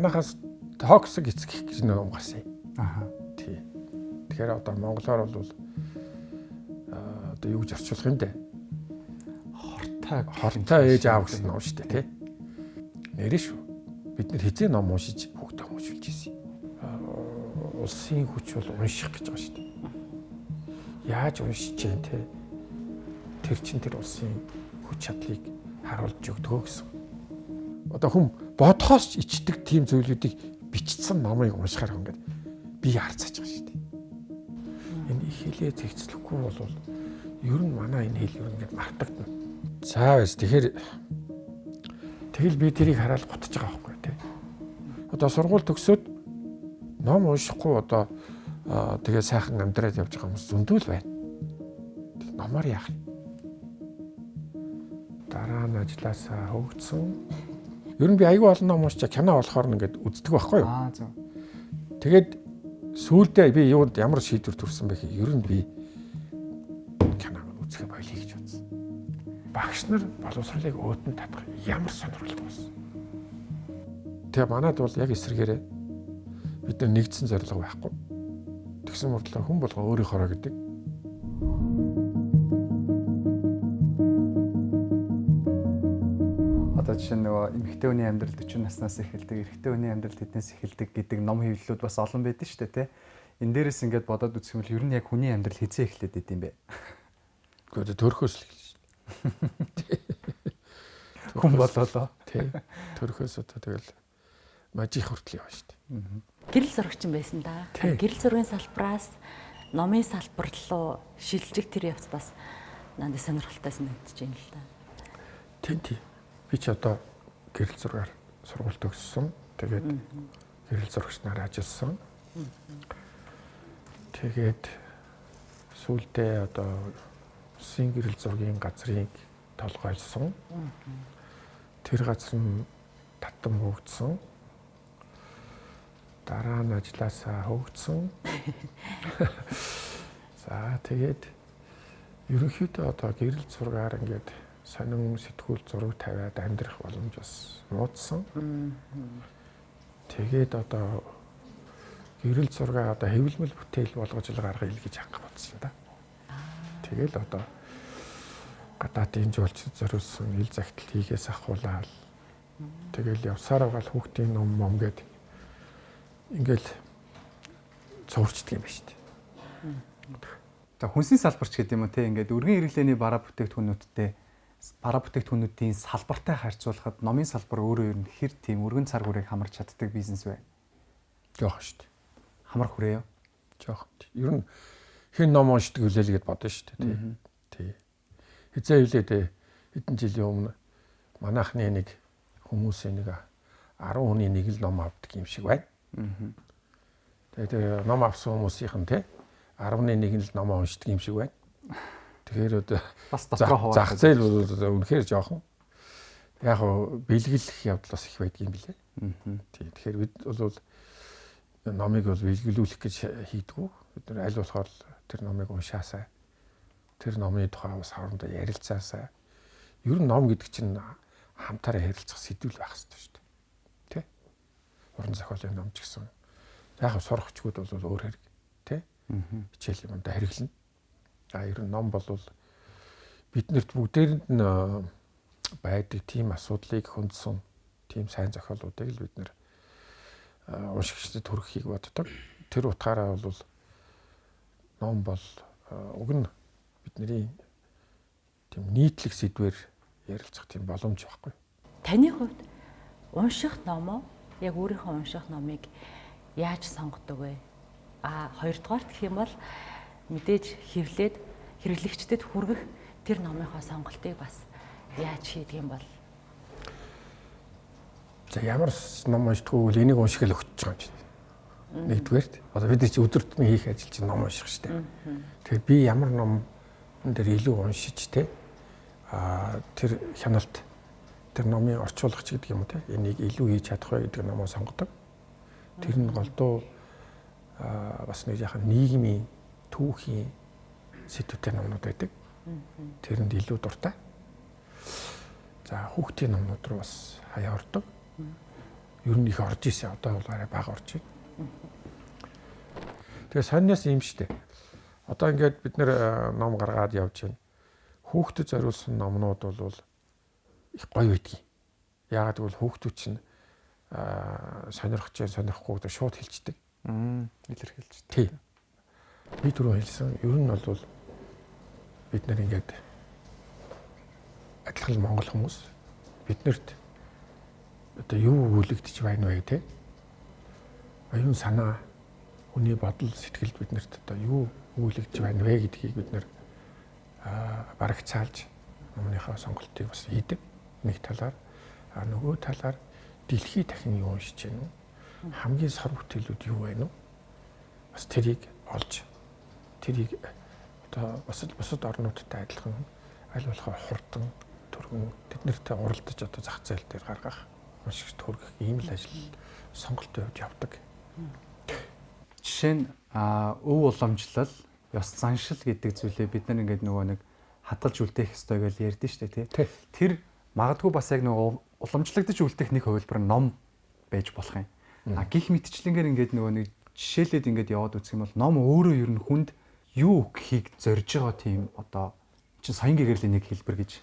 манайхаас токсик эцэг гэж ном гарсан юм. Тий. Тэгэхээр одоо монголоор бол одоо юу гэж орчуулах юм бэ? Хортой ээж аав гэсэн ном шүү дээ, тий. Нэрээ шүү. Бид нэр хизээ ном уншиж хүүхдээ уншуулж ирсэн. Улсын хүч бол унших гэж байгаа шүү дээ. Яаж уншиж जैन те? Тэр чин тэр улсын хүч чадлыг харуулж өгдөгөө гэсэн. Одоо хүм бодхоос ичдэг тийм зүйлүүдийг бичсэн номыг уншихаар ингээд би харцааж байгаа шүү дээ. Энэ их хэлээ зэгцлэхгүй бол ер нь манай энэ хэл ер нь ингээд мартагдана. За байс тэгэхээр тэгэл би тэрийг хараад гутж байгаа байхгүй тий. Одоо сургууль төгсөөд ном уншихгүй одоо тэгээ сайхан амьдраад явж байгаа хүмүүс зөндөл байна. Номоор яах вэ? Дараа нь ажилласаа хөгжсөн. Ер нь би аягүй олон ном уншчаа кино болохоор ингээд үздэг байхгүй юу? Зөв. Тэгээд сүүлдээ би ямар шийдвэр төрсөн бэ гэхээр ер нь би киног үзэх болъё гэж бодсон. Багш нар боловсролыг өөдөн татах ямар сонирхолтой болсон. Тэгээ манайд бол яг эсрэгээрээ бид нар нэгдсэн зорилго байхгүй. Тэгсэн мөртлөө хүн болгоо өөрийнхоороо гэдэг. Одоо жишээ нь нөгөө эмэгтэй хүний амьдрал 40 наснаас эхэлдэг, эрэгтэй хүний амьдрал тэднээс эхэлдэг гэдэг ном хэвлэлүүд бас олон байдаг шүү дээ, тэ. Энэ дээрээс ингээд бодоод үзэх юм бол ер нь яг хүний амьдрал хизээ эхлээд байд юм бэ? Гэхдээ төрхөөс л эхэлж шүү. Хүн болоолоо. Тий. Төрхөөс одоо тэгэл мажих хүртэл яваа шүү дээ. Гэрэл зурагчин байсан да. Гэрэл зургийн салбараас номын салбар руу шилжих тэр явц бас надад сонирхолтой санагдаж байна л да. Тий. Би ч одоо гэрэл зургаар сургууль төгссөн. Тэгээд гэрэл зурагч нараа ажилласан. Тэгээд сүүлдээ одоо улсын гэрэл зургийн газрыг толгойлсон. Тэр газар нь татан бөгдсөн. Дараа нь ажилласаа хөгжсөн. За тэгээд ерөнхийдөө одоо гэрэл зургаар ингээд сонин сэтгүүл зураг тавиад амьдрах боломж бас нууцсан. Тэгээд одоо гэрэл зургаа одоо хэвлэмэл бүтээл болгож л гаргая гэж хангах бодсон да. Тэгэл одоо гадаадын жуулчд зориулсан ил загтал хийгээс ахуулаад тэгэл явсаар байгаа хүүхдийн ном гээд ингээл цуурчдаг юм ба шүү дээ. За хүнсний салбарч гэдэг юм уу те ингээд өргөн хэрэглээний бараа бүтээгдэхүүнүүдийн салбартай харьцуулахад номын салбар өөрөө ер нь хэр тийм өргөн цар хүрээг хамарч чаддаг бизнес вэ? Жоох шүү дээ. Хамар хүрээ юу? Жоох. Ер нь хэн ном уншдаг үлээ л гэд бодно шүү дээ тий. Хизээ хилээд хэдэн жилийн өмнө манайхны нэг хүмүүсийн нэг 10 хүний нэг л ном авдаг юм шиг байна. Тэгээд ном авсан хүмүүсийнх нь тий 10-ны нэг л ном уншдаг юм шиг байна. Тэгэхээр бас дотроо зах зээл бол үнэхээр жоохон яг бэлгэлэх явдал бас их байдаг юм билээ. Тий. Тэгэхээр бид бол номыг бол бэлгэлүүлэх гэж хийдгүү. Бид нар аль болохоор тэр номыг уншаасаа. Тэр номын тухай бас хоорондоо ярилцаасаа. Ер нь ном гэдэг чинь хамтаараа ярилцах сэдвүүл байх хэрэгтэй шүү дээ. Тэ? Уран зохиолын ном ч гэсэн. Яг сурахчгууд бол өөр хэрэг. Тэ? Хичээл юмдаа хэрэглэнэ. Ер нь ном бол биднэрт бүгдээрэнд нь байдаг тийм асуудлыг хөндсөн тийм сайн зохиолуудыг л бид нэр уншигчдад хүргэхийг боддог. Тэр утгаараа бол ном бол уг нь бидний тийм нийтлэг сэдвээр ярилцах тийм боломж байхгүй. Таны хувьд унших номоо яг өөрийнхөө унших номыг яаж сонгодог вэ? Хоёрдугаарт гэх юм бол мэдээж хэрэглэгчдэд хүргэх тэр номынхоо сонголтыг бас яаж хийдэг юм бол? За ямар ном уншдаггүй бол энийг унших л өгч байгаа юм чинь. Нэгдүгээр одоо бид чи өдөр тутмын хийх ажил чинь ном унших шүү дээ. Тэгэхээр би ямар ном дээр илүү уншиж те тэр хяналт тэр номын орчуулагч гэдэг юм уу те энийг илүү хийж чадах вэ гэдэг номоо сонгодог. Тэр нь голдуу бас нэг яхан нийгмийн түүхийн сэдвүүтэй номнууд байдаг. Тэрэнд илүү дуртай. За хүүхдийн номнууд руу бас хаяа ордог. ер нь их орж ирсэн. Одоо бол арай бага орж байна. Тэгээ сонноос юм штэ. Одоо ингээд бид нэр ном гаргаад явж байна. Хүүхдэд зориулсан номнууд бол их гоё байдгийг. Яагаад гэвэл хүүхдүүд чинь сонирхож сонирхгүй гэдэг шууд хэлцдэг. Илэрхийлж. Тий. Би түрүү хэлсэн. Ер нь бол бид нар ингээд адилхан монгол хүмүүс биднэрт одоо юу өгүүлэгдэж байна вэ те? Оюун санаа, хүний бодол, сэтгэлд биднэрт одоо юу өгүүлэгдэж байна вэ гэдгийг бид нар барагцаалж номныхаа сонголтыг бас хийдэг. Нэг талаар нөгөө талаар дэлхий дахин юу уншиж байна уу? Хамгийн сар бүтээлүүд юу байна уу? Бас тэрийг олж тэрийг одоо бусад орнуудтай адилхан аль болох хурдан түргэн тэднэртэй уралдаж одоо зах зээл дээр гаргах уншигч төргөх ийм л ажил сонголтын хувьд явдаг. Жишээ нь өв уламжлал, ёс заншил гэдэг зүйлээ бид нар ингээд нөгөө нэг хадгалж үлдээх ёстой гэж ярьдэн штэ тий. Тэр магадгүй бас яг нөгөө уламжлагдаж үлдэх нэг хувилбар ном байж болох юм. Гих мэтчлэнгээр ингээд нөгөө нэг жишээлээд ингээд яваад үзэх юм бол ном өөрөө ер нь хүнд юу гэхийг зорж байгаа тийм одоо чинь соён гэгэрлийн нэг хэлбэр гэж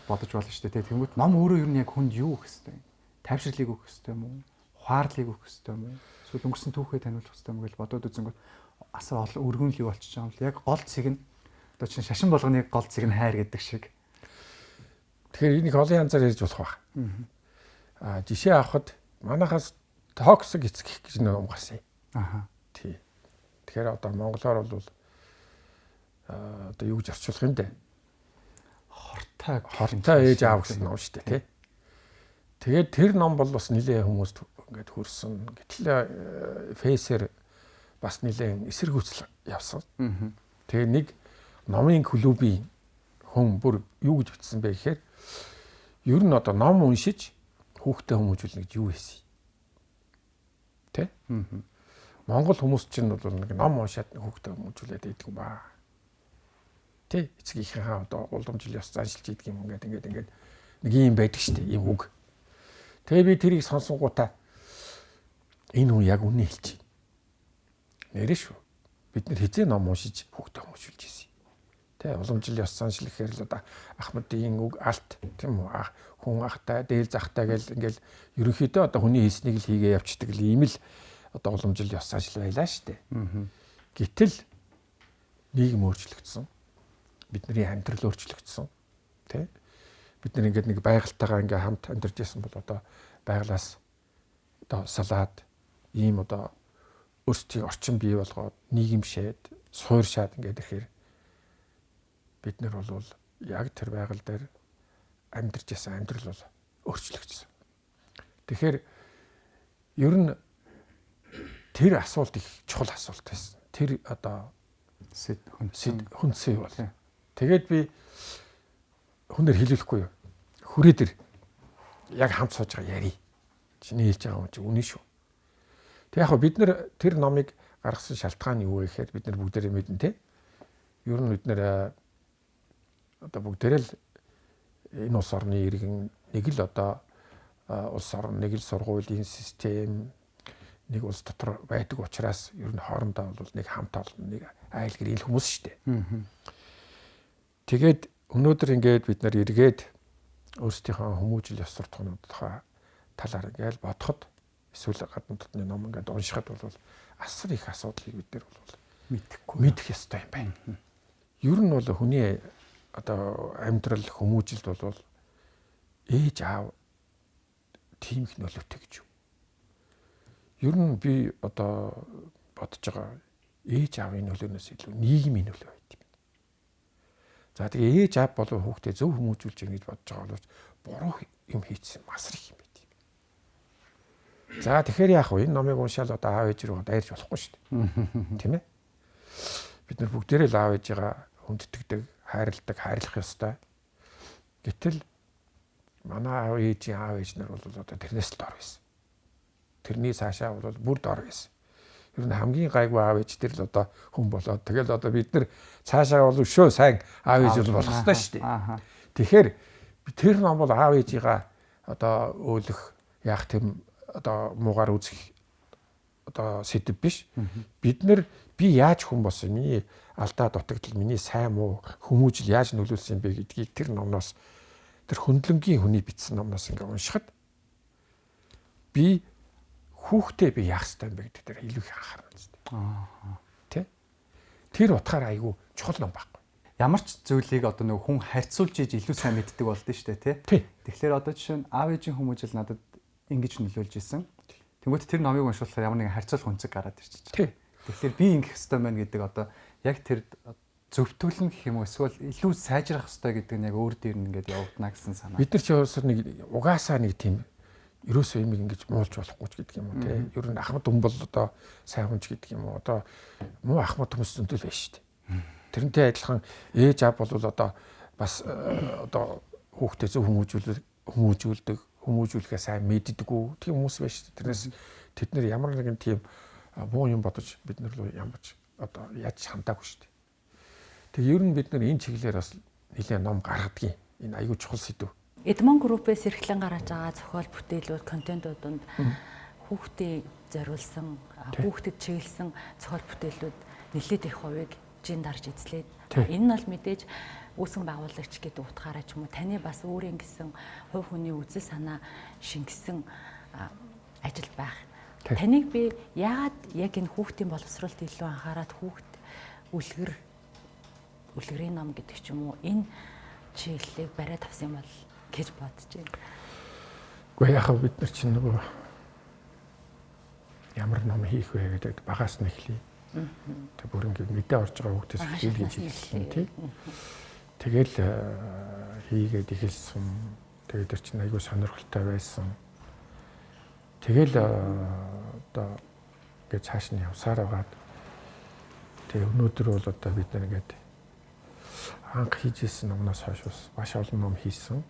бодож болно шүү дээ. Тэнгүүт ном өөрөө ер нь яг хүнд юу өгөх хэвтэй юм? Тайвширлыг өгөх хэвтэй юм уу? Ухаарлыг өгөх хэвтэй юм уу? Эсвэл өнгөрсөн түүхээ таниулах хэвтэй юм гэж бодоод үзэнгүүт асар олон өргөнлөг болчихж байгаа юм л яг гол цэг нь одоо чинь шашин болгоны гол цэг нь хайр гэдэг шиг. Тэгэхээр энийг олон янзаар ярьж болох байх. Жишээ авахад манайхаас токсик эцэг гэж нэг ном гарсан юм. Тий. Тэгэхээр одоо монголоор бол одоо юу гэж орчуулах юм бэ? Хортой ээж аав гэсэн ном шүү дээ, тий. Тэгээд тэр ном бол бас нэлээд хүмүүст ингээд хүрсэн. Гэтэл фейсээр бас нэлээд эсэргүүцэл явсан. Тэгээ нэг номын клубийн хүн бүр юу гэж бичсэн бэ гэхээр ер нь одоо ном уншиж хүүхдээ хүмүүжүүлнэ гэж юу хийсэн. Тэ? Монгол хүмүүс чинь бол нэг ном уншаад хүүхдээ хүмүүжүүлээд байдаг юм ба. Тэ? Эцгийнхээ одоо уламжлал ёс заншилж идэг юм ингээд нэг юм байдаг шүү дээ, юм үг. Тэгээ би тэрийг сонсонгуудаа энэ хүн яг үнэ хэлж байна. Нэрэ шүү. Бид нар хизээ ном уншиж хүүхдээ хүмүүжүүлж ирсэн. Тэ уламжлал ёс заншил гэхээр л одоо Ахмадын үг алт тийм үү? Хүн ахтай, дээл захтай гэл ингээл ерөнхийдөө одоо хүний хийснийг л хийгээ явцдаг л ийм л одоо уламжлал ёс заншил байлаа шүү дээ. Гэтэл нийгэм өөрчлөгдсөн. Бидний амьдрал өөрчлөгдсөн. Тэ? Бид нар ингээд нэг байгальтайгаа ингээ хамт амьдарч байсан бол одоо байгалаас одоо салаад ийм одоо өөрсдийн орчин бий болгоод нийгэмшээд, суурьшаад ингээд ирэхээр бид нар бол яг тэр байгаль дээр амьдарч байсан амьдрал бол өөрчлөгдсөн. Тэгэхээр ер нь тэр асуулт их чухал асуулт байсан. Тэр одоо хүнсээ бол. Тэгээд би хүнээр хэлүүлэхгүй юу. Хүрээ дээр яг хамт сууж байгаа яри. Чиний хэлж байгаа юм чи үнэн шүү. Тэг яг бид нар тэр номыг гаргасан шалтгаан юу вэ гэхээр бид нар бүгдээрээ мэднэ те. Ер нь бид нар одоо бүгдээрээ л энэ улс орны иргэн нэг л одоо улс орн нэг л сургуулийн систем нэг улс дотор байдаг учраас ер нь хоорондоо бол нэг хамт олон нэг айл гэрэл хүмүүс шүү дээ. Тэгээд өнөөдөр ингээд бид нар эргээд өөрсдийнхөө хүмүүжил ёс суртахуунуудынхаа талаар ингээл бодоход эсвэл гадна дотны ном ингээд уншихад бол асар их асуудлыг бид нар бол мэдэх ёстой юм байна. Ер нь бол хүний одоо амьдрал хүмүүжилд бол ээж аав тийм их нөлөөтэй гэж юу. Ер нь би одоо бодож байгаа ээж аавын нөлөөнөөс илүү нийгмийн нөлөө байд юм. За тэгээ ээж аав болов хүүхдээ зөв хүмүүжүүлж ийн гэж бодож байгаа боловч буруу юм хийсэн масар их юм байд юм. За тэгэхээр яах вэ? Энэ номыг уншаал одоо аав ээж рүү дайрч болохгүй шүү дээ. Тийм ээ? Бид нар бүгдээрээ л аав ээжигээ хүндэтгдэг, хайрладаг, хайрлах ёстой. Гэтэл манай аав ээж нар бол одоо тэрнээс л дор байсан. Тэрний цаашаа бол бүр дор байсан. Ер нь хамгийн гайгүй аав ээж тэр л одоо хүн болоод тэгэл одоо бид нар цаашаа бол өшөө сайн аав ээж болох ёстой шүү дээ. Тэгэхээр тэр ном бол аав ээжигээ одоо өөлөх яах тийм одоо муугаар үзэх одоо сэдв биш. Бид нар би яаж хүн болсон, миний алдаа дутагдал, миний сайн муу хүмүүжил яаж нөлөөлсөн юм бэ гэдгийг тэр номноос, тэр хөндлөнгийн хүний бичсэн номноос ингээ уншихад би хүүхдээ би яах ёстой юм бэ гэдэг дээр илүү их анхаарна зү. Тэ? Тэр утгаараа айгүй чухал ном байхгүй. Ямар ч зүйлийг одоо нэг хүн харьцуулж иж илүү сайн мэддэг болдсон шүү дээ, тий. Тэгэхээр одоо жишээ нь аав ээжийн хүмүүжил надад ингэж нөлөөлж исэн. Тэнгүүт тэр номыг уншуулахаар ямар нэгэн харьцуулах үнцэг гараад ирчихэж байна. Тэгэхээр би ингэх ёстой байна гэдэг одоо яг тэр зөвтгөлн гэх юм уу эсвэл илүү сайжрах ёстой гэдэг нь яг өөр дээр нь ингээд явагдана гэсэн санаа. Бид нар ч өөрсдөр нэг угаасаа нэг тийм ерөөсөө юм ингэж муулж болохгүй ч гэдэг юм уу те. Ер нь ахмад хүн бол одоо сайн хүнч гэдэг юм уу. Одоо муу ахмад хүмүүс зөндөл байж шүү дээ. Тэрнтэй адилхан ээж аав бол одоо бас одоо хүүхдээ зөв хүмүүжүүлэхээ сайн мэддэггүй тийм хүмүүс байж шүү дээ. Тэрнээс тэд нэр ямар нэгэн тийм муу юм бодож бид нар руу ямарч одоо яаж хандаагүй шүү дээ. Тэгээ ер нь бид нар энэ чиглэлээр бас нэлээд ном гаргадгийг энэ аюул чухал сэдв. Эдмон группээс эрхлэн гаргаж байгаа зохиол бүтээлүүд, контентууданд хүүхдэд зориулсан, хүүхдэд чиглэсэн зохиол бүтээлүүд нэлээд их хувийг жин дарж эзлээд. Энэ нь бол мэдээж үүсгэн байгуулагч гэдэг утгаараа ч юм уу таны бас өөрийн гэсэн хувь хүний үзэл санаа шингэсэн ажил байх. Таныг би яагаад яг энэ хүүхдийн боловсролд илүү анхаарат хүүхд үлгэрийн ном гэдэг ч юм уу энэ чиглэлийг бариад авсан юм бол гэж бодож байна. Гэхдээ яхаа бид нар чинь нөгөө ямар ном хийх вэ гэдэг багаас нь эхлэе. Тэг бүр ингэ мэдээ орж байгаа хүүхдээс хэл гэж хэлсэн тий. Тэгэл хийгээд эхэлсэн. Тэгээд тэр чинь айгүй сонирхолтой байсан. Тэгэл одоо гэж цааш нь явсаар байгаад тэг өнөөдөр бол одоо бид нар ингээд анх хийжсэн номноос хойш маш олон ном хийсэн.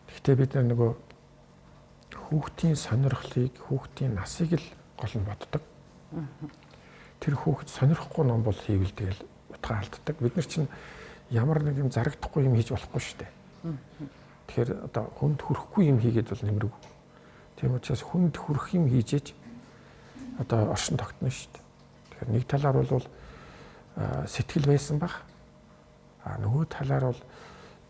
Гэхдээ бид нар нөгөө хүүхдийн сонирхлыг, хүүхдийн насыг л гол нь боддог. Тэр хүүхд сонирхгүй ном бол хийвэл тэгэл утгаа алддаг. Бид нар чинь ямар нэгэн зарагдахгүй юм хийж болохгүй шүү дээ. Тэгэхээр одоо хүнд хүрэхгүй юм хийгээд бол нэмэрэг. Тийм учраас хүнд хүрэх юм хийжээж одоо оршин тогтно шүү дээ. Тэгэхээр нэг талаар бол сэтгэл байсан баг. Нөгөө талаар бол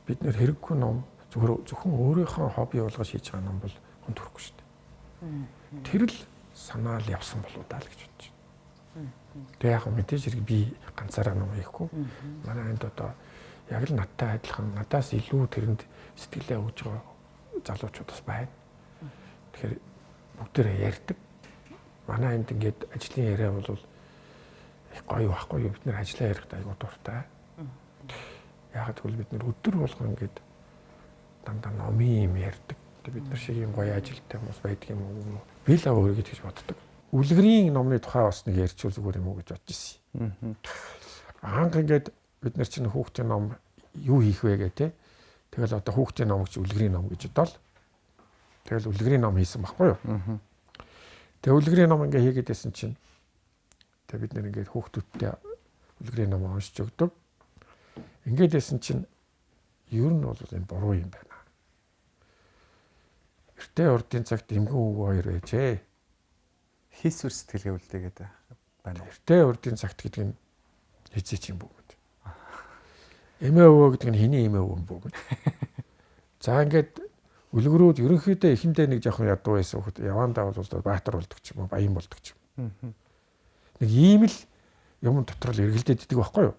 бид нэр хэрэггүй ном зөвхөн өөрийнхөө хобби болгож хийж байгаа ном бол хүнд хүрэхгүй шүү дээ. Тэр л санаал явсан болоо даа л гэж бодож байна. Тэгээ яг мэдээж хэрэг би ганцаараа ном хийхгүй. Манай энд одоо яг л надтай адилхан надаас илүү тэрэнд сэтгэлээ өгж байгаа залуучууд бас байна. Тэгэхээр бүгдээрээ ярьдаг. Манай энд ингээд ажлын яриа бол их гоё байхгүй юу? Бид нэр ажиллаа ярих аягүй дуртай. Яг тэгвэл бид нэр өдөр болгон ингээд дандаа номын юм ярьдаг. Бид нар шиг юм гоё ажилтай хүмүүс байдаг юм уу? Би л өөрөө гэж боддог. Үлгэрийн номны тухай бас нэг ярьчул зүгээр юм уу гэж бодож ирсэн. Анх ингээд бид нар чинь хүүхдийн ном юу хийх вэ гэх тээ. Тэгэл одоо хүүхдийн ном гэж үлгэрийн ном гэж бодоол. Тэгэл үлгэрийн ном хийсэн байхгүй юу? Тэгээ үлгэрийн ном ингээ хийгээд байсан чинь тэгээ бид нэр ингээд хүүхдүүдтэй үлгэрийн ном уншиж өгдөг. Ингээд байсан чинь ер нь бол энэ буруу юм байна. Эртээ урдын цагт эмгэн өвгөө хоёр байжээ. Хийсвэр сэтгэлгээ үлдээгээд байна. Эртээ урдын цагт гэдэг нь хизээч юм бүү гэдэг. Эмээ өвөө гэдэг нь хэний эмээ өвөө юм бүү гэдэг. За ингээд үлгэрүүд ерөнхийдөө эхэндээ нэг жоохон ядуу байсан хөхд явандаа бол баатар болдог ч юм уу, баян болдог ч юм. Нэг ийм л юм дотор л эргэлдээд идэг байхгүй юу?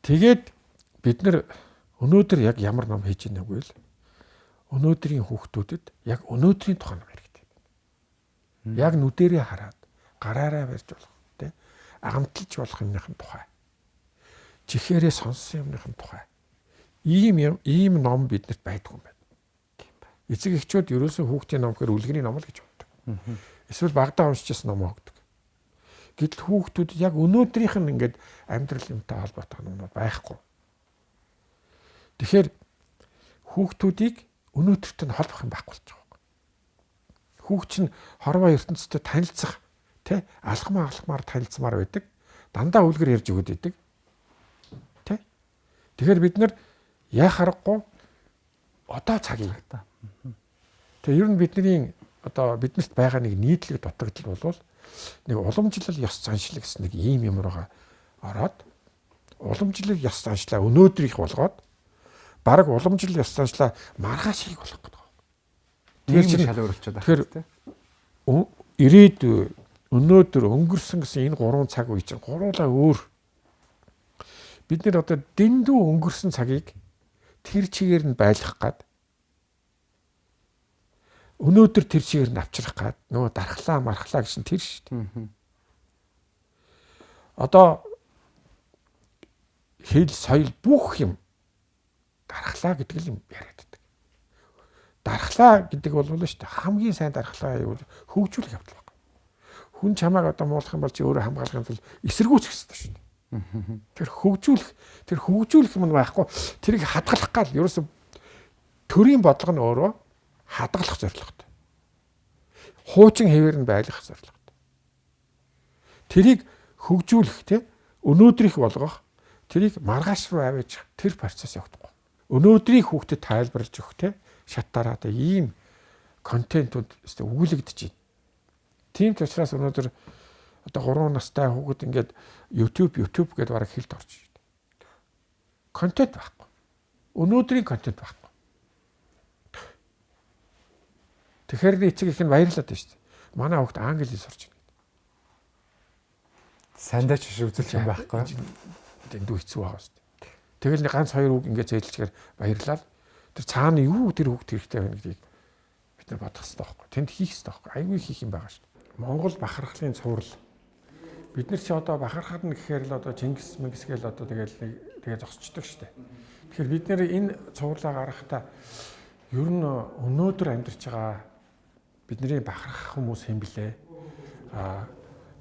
Тэгээд бид нар өнөөдөр яг ямар ном хийж ийнэ гэвэл өнөөдрийн хүүхдүүдэд яг өнөөдрийн тухай ном хэрэгтэй. Яг нүдэрээ хараад гараараа барьж болох тийм агамталж болох юмныхын тухай. Чихээрээ сонссон юмныхын тухай. Ийм ном биднэрт байдаг юм байна. Эцэг эхчүүд ерөөсөө хүүхдийн ном гэхээр үлгэрийн ном л гэж боддог. Эсвэл багадаа уншижсэн ном өгдөг. Гэтэл хүүхдүүд яг өнөөдрийнх нь ингээд амьдрал юмтай холбоотой номнууд байхгүй. Тэгэхээр хүүхдүүдийг өнөөдөрт нь холбох юм байхгүй болж байгаа. Хүүхд чинь хорвоо ертөнцтэй танилцах, тэ алхмаар танилцмаар байдаг. Дандаа үлгэр ярьж өгöd байдаг. Тэ? Тэгэхээр бид нар яа харахгүй одоо цаг юм та. Тэгээ ер нь бидний одоо биднэрт байгаа нэг нийтлэг дутагдал бол нэг уламжлал ёс заншлаг гэсэн нэг ийм юм руугаа ороод уламжлал ёс заншлаа өнөөдрийнх болгоод бараг уламжлал ёс заншлаа маргааш хийх болох гэдэг. Тэр чинь шалгуурлчаад байна тийм. Ирээдүй өнөөдөр өнгөрсөн гэсэн энэ 3 цаг үе чинь гуруулаа өөр. Бид нэр одоо дэндүү өнгөрсөн цагийг тэр чигээр нь байлгах гад өнөөдөр тэр чигээр нь авчрах гад нөгөө дархлаа мархлаа гэсэн тэр шүү дээ. Одоо хэл соёл бүх юм дархлаа гэдэг юм яриад байдаг. Дархлаа гэдэг бол шүү дээ хамгийн сайн дархлаа юу хөгжүүлэх явдал байна. Хүн чамайг одоо муулах юм бол чи өөрөө хамгаалахын тулд эсэргүүцэх хэрэгтэй шүү дээ. Тэр хөгжүүлэх юм байхгүй. Тэрийг хадгалах гал ерөөсө төрийн бодлого нь өөрөө хадгалах зорилготой. Хуучин хэвээр нь байлгах зорилготой. Тэрийг хөгжүүлэх тийм өнөөдрийг болгох, тэрийг маргааш руу авъяж тэр процесс явагдахгүй. Өнөөдрийг хүүхдэд тайлбарлаж өгөх тийм шатаараа ийм контентууд өгүүлэгдэж байна. Тийм ч учраас өнөөдөр одоо 3 настай хүүхэд ингээд YouTube гэдэг бараг хэлд орж байна. Контент байхгүй. Өнөөдрийн контент байхгүй. Тэгэхээр эцэг их нь баярлаад байна шүү дээ. Манай хүүхэд англи хэл сурч байна. Сандаа ч үзүүлж юм байхгүй. Дэндүү хэцүү байгаа шүү дээ. Тэгэл нэг ганц 2 үг ингээд зэйлчгээр баярлал. Тэр цаана юу тэр хүүхд хэрэгтэй байна гэдгийг бид нар бодох хэрэгтэй байхгүй. Тэнд хийх хэрэгтэй байхгүй. Аюулгүй хийх юм байгаа шүү дээ. Монгол бахархлын цуврал бид нар чи одоо бахархад нь гэхээр л одоо Чингис гээл одоо тэгээ зогсчдөг шүү дээ. Тэгэхээр бид нэр энэ цувралаа гаргахтаа ер нь өнөөдөр амьдарч байгаа бидний бахархах хүмүүс хэм блэ?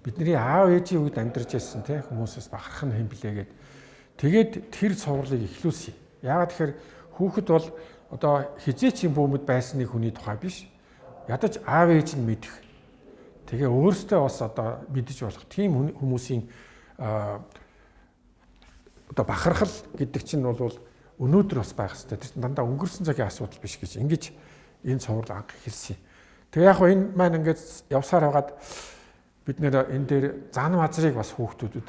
Бидний аав ээжийн үед амьдарч байсан те хүмүүсээс бахарх нь хэм блэ гэд. Тэгээд тэр цувралыг эхлүүлсэн. Яагаад тэгэхээр хүүхэд бол одоо хизээч юм бөөмөд байсан нэг хүний тухай биш. Ядаж аав ээж нь мэдэх. Тэгээ өөртөө бас одоо мэдэж болох тийм хүмүүсийн одоо бахархал гэдэг чинь бол өнөөдөр бас байх хэрэгтэй. Тэр дандаа өнгөрсөн цагийн асуудал биш гэж ингэж энэ цуврал анх хэлсэн. Тэгээ яг энэ маань ингээд явсаар хагаад бид нэр энэ дээр зан мазрыг бас хүүхдүүдэд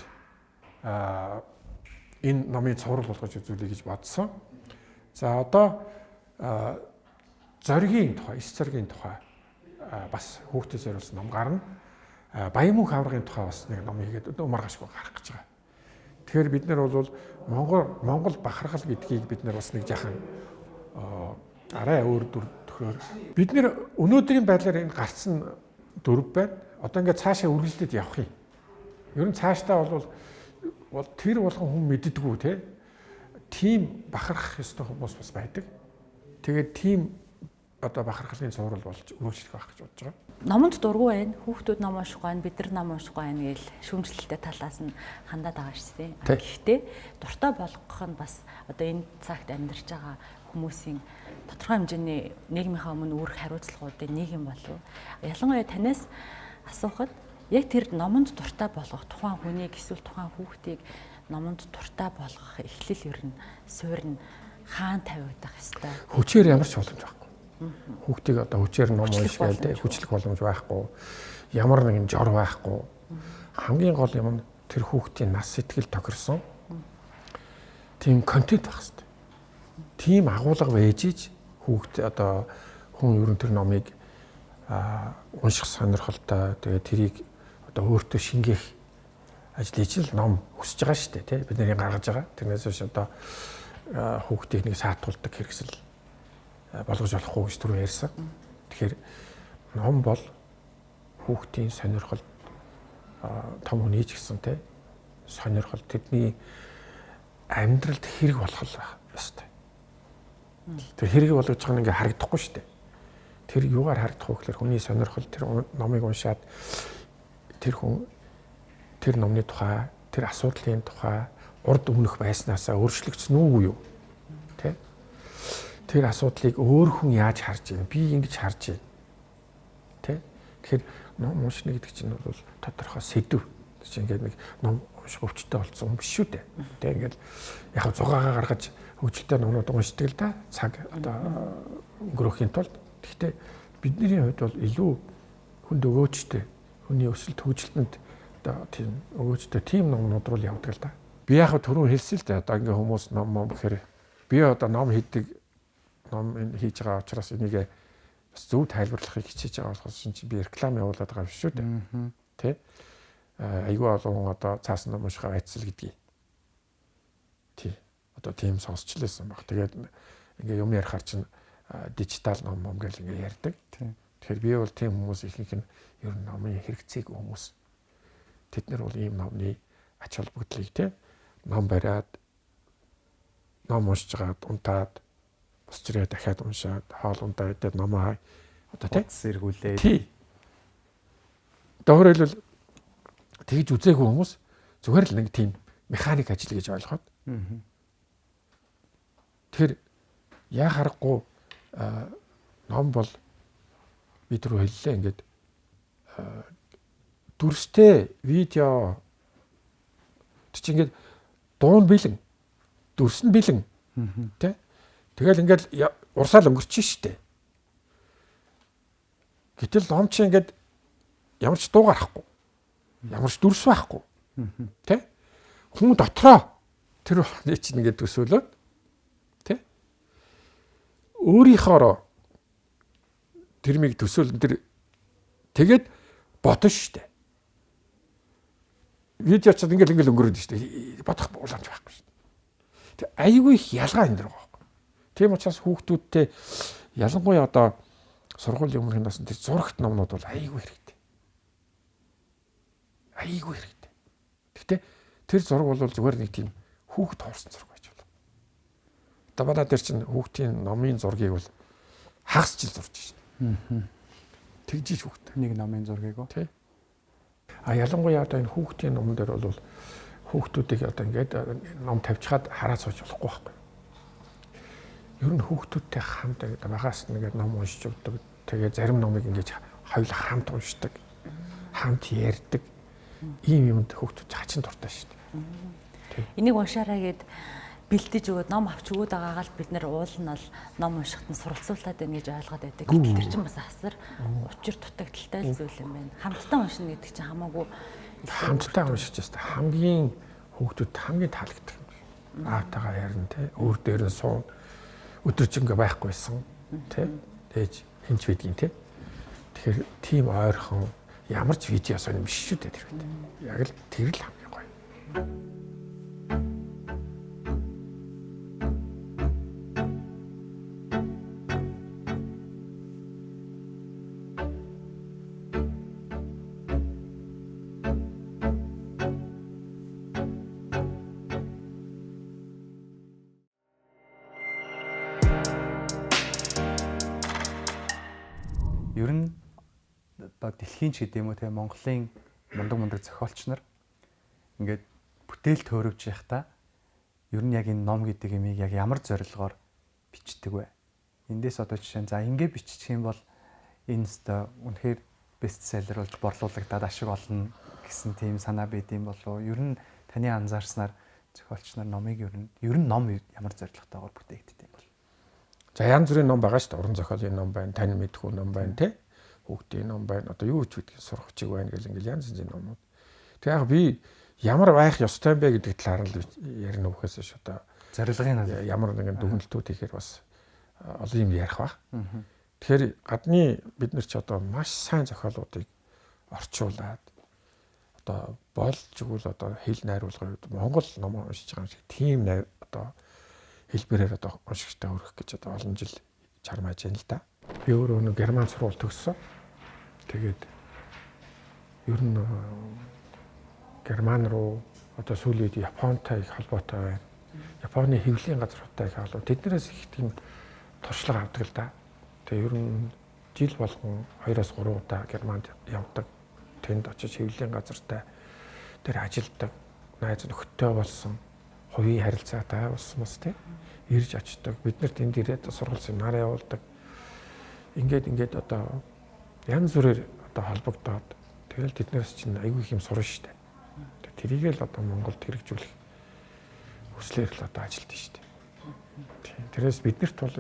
энэ номын цуврал болгож үзүүлэе гэж бодсон. За одоо зоригийн тухай, эс зоригийн тухай бас хүүхдэд зориулсан ном гарна. Баян мөнх аврагын тухай бас нэг ном хийгээд маргаашгүй гарах гэж байгаа. Тэгэхээр бид нар бол Монгол бахархал гэдгийг бид нар бас нэг жахан арай өөр төхөөр. Бид нэр өнөөдрийн байдлаар энэ гарцсан дөрв байна. Одоо ингээд цаашаа үргэлжлээд явах юм. Ер нь цаашдаа бол тэр болгон хүн мэддэггүй те. Тим бахархах ёстой хүмүүс бас байдаг. Тэгээд тим одоо бахархлын цуврал болж өөрчлөх байх гэж бодож байгаа. Номонд дургүй байна. Хүүхдүүд ном унших байна, бид нар ном унших байна гэж шүүмжлэлтэй талаас нь хандаад байгаа шүү дээ. Гэхдээ дуртай болгох нь бас одоо энэ цагт амьдарч байгаа хүмүүсийн тодорхой хэмжээний нийгмийнхаа өмнө үүрэх хариуцлагуудын нэг юм болов. Ялангуяа танаас асуухад яг тэр номонд дуртай болгох тухайн хүнийг эсвэл тухайн хүүхдийг номонд дуртай болгох эхлэл ер нь суурь нь хаана тавигдах ёстой. Хүчээр ямар ч боломж байхгүй. Хүүхдийг одоо хүчээр ном уншгаал те хүчлэх боломж байхгүй. Ямар нэгэн жор байхгүй. Хамгийн гол юм нь тэр хүүхдийн нас сэтгэл тохирсон. Тийм контент байх хэрэгтэй. Тийм агуулга байж иж хүүхд одоо хүн ер нь тэр номыг унших сонирхолтой. Тэгээд тэрийг одоо өөртөө шингээх ажил ижил ном хүсэж байгаа шүү дээ тий. Бид нэр гаргаж байгаа. Тэрнээс биш одоо хүүхдийг нэг саатуулдаг хэрэгсэл болгож болохгүй гэж түрүү ярьсан. Тэгэхээр ном бол хүүхдийн сонирхол том хүний ч гэсэн тий сонирхол тэдний амьдралд хэрэг болох ёстой. Тэр хэрэг болгож байгаа нь ингээ харагдахгүй шүү дээ. Тэр юугаар харагдах вэ гэхээр хүний сонирхол тэр номыг уншаад тэр хүн тэр номны тухай, тэр асуудлын тухай урд өмнөх байснаасаа өөрчлөгдсөн үү юу? Тэ? Тэр асуудлыг өөр хүн яаж харж байна? Би ингэж харж байна. Тэ? Тэгэхээр ном уншна гэдэг чинь бол тодорхой сэдв. Чи ингээд нэг ном унших өвчтөй болсон юм биш шүү дээ. Тэ ингээд яг зугаагаа гаргаж хөгжилтэй номнууд уншдаг л да. Цаг одоо өнгөрөөхийн тулд. Гэхдээ бидний хувьд бол илүү хүнд өгөөжтэй, хүний өсөлт хөгжилтөнд одоо тийм өгөөжтэй тийм номнууд руу явдаг л да. Би яг түрүү хэлсэн л дээ. Одоо ингээ хүмүүс ном гэхээр би одоо ном хийж байгаа учраас энийг бас зөв тайлбарлахыг хичээж байгаа болохоос чи би реклам явуулаад байгаа биш шүү дээ. Тэ? Айгүй олон одоо цаасан ном уншихаа айцсал гэдгийг. Тий. Одоо тийм сонсчлээсэн баг. Тэгээд ингээ юм ярихаар чинь дижитал ном гэл ингээ ярьдаг. Тэгэхээр би бол тийм хүмүүс ихэнх нь ер нь номын хэрэгцээг хүмүүс. Тэд нар бол ийм номны ач холбогдлыг тий ном бариад ном уншиж байгаад унтаад босчрээ дахиад уншаад хоол ундаа идээд номоо одоо тий сэргүүлээд тий. Өөрөөр хэлбэл тэгж үзээгүй хүмүүс зүгээр л нэг тийм механик ажил гэж ойлгоод. Тэгэхээр яа харахгүй ном бол бид рүү хэллээ ингээд дүрстэй видео чи ингээд дуун бэлэн дүрс нь бэлэн тий тэгэл ингээд урсаал өнгөрч штэ гэтэл ном чи ингээд ямар ч дуу гарахгүй ямар ч дүрс байхгүй тий хүн дотроо тэр оны чинь ингээд төсөөлөөд тий өөрийнхоороо тэрмийг төсөөлөн тэр тэгээд бодно штэ видео ч ингээл өнгөрөөд штэ бодох боломж байхгүй штэ. Тэг айгүй их ялгаа энэ дэр байгаа. Тийм учраас хүүхдүүдтэй ялангуяа одоо сургуулийн өмнөх насны тэр зурагт номнууд бол айгүй хэрэгтэй. Айгүй хэрэгтэй. Гэхдээ тэр зураг бол зүгээр нэг тийм хүүхд тоорсон зураг байж болно. Одоо манай дээр чинь хүүхдийн номын зургийг бол хагас жил зурж штэ. Тэгжиж хүүхд нэг номын зургийг үү? Тий. Ялангуяа одоо энэ хүүхдийн номон дээр бол хүүхдүүдийг одоо ингээд ном тавьчихад хараад сууж болохгүй байхгүй. Ер нь хүүхдүүдтэй хамт ингээд багаас нэгээд ном уншиж өгдөг. Тэгээ зарим номыг ингээд хоёул хамт уншдаг. Хамт ярьдаг. Ийм юмд хүүхдүүд хачин дуртай шүү дээ. Энийг уншаараа гээд бэлдэж өгөөд ном авч өгөөд байгаагаа л бид нэр уулнал ном уншихад нь суралцуулаад байна гэж ойлгоод байдаг. Гэтэл тэр чинь бас асар учир дутагдaltaй зүйл юм байна. Хамтдаа уншина гэдэг чинь хамаагүй хамтдаа уншиж байгаа хамгийн хүүхдүүд хамгийн таалагддаг юм. Аавтайгаа ярина те өөр дээр нь суун өдөржингөө байхгүйсэн те ээж хинч байдгийн те. Тэгэхээр тийм ойрхон ямар ч видео сонь биш шүү дээ тэр үед. Яг л тэр л хамгийн гоё. Ер нь одоо дэлхийн ч гэдэм үү те Монголын мундаг зохиолч нар ингээд бүтээл төөрөвж явахдаа ер нь яг энэ ном гэдэг юмыг яг ямар зорилгоор бичдэг вэ? Эндээс одоо жишээ нь за ингэ бичих юм бол энэ өстө үнэхээр бестселлер болж борлуулагдаад ашиг олно гэсэн тийм санаа байд юм болов уу? Ер нь таны анзаарснаар зохиолч нар номыг ер нь ном ямар зорилготойгоор бүтээгддэг юм бол? За янз бүрийн ном байгаа шүү дээ. Уран зохиолын ном байна, тань мэдхүү ном байна те. Хүүхдийн ном байна. Одоо юу ч гэдгийг сурах чиг байна гэл ингээл янз янзын номнууд. Тэг яг би ямар байх ёстой юм бэ гэдэг талаар л ярина үхээс ш одоо зорилгын ямар нэгэн дүгнэлтүүд ихээр бас олон юм ярих баг. Тэгэхээр гадны бид нар ч одоо маш сайн зохиолуудыг орчуулад одоо болж игэл одоо хэл найруулгын үед Монгол ном уншиж байгаа юм шиг тийм одоо хэлбэрээр одоо уншигчтай өргөх гэж одоо олон жил чармааж байна л да. Би өөрөө нэг герман сургууль төгссөн. Тэгээд ер нь герман руу одоо сүүлийн үед Японтай их холбоотой байна. Японы хэвлэлийн газруудтай их холбоо. Тэднээс их тийм туршлага авдаг л да. Тэгээ ер нь жил болгон 2-3 удаа Германд явдаг. Тэнд очиж хэвлэлийн газартай тэр ажилдаг. Найз нөхдөд болсон. Хувийн харилцаатай болсон бас тийм ирж очдог. Бид нарт энд ирээд сургууль семинар явуулдаг. Ингээд одоо янз бүрээр одоо холбогдоод тэгэл тэднээс чинь аягүй их юм сурна штэ. Тэрийг л одоо Монголд хэрэгжүүлэх хүслээр л одоо ажилтдаг штэ. Тийм. Тэрээс биднэрт бол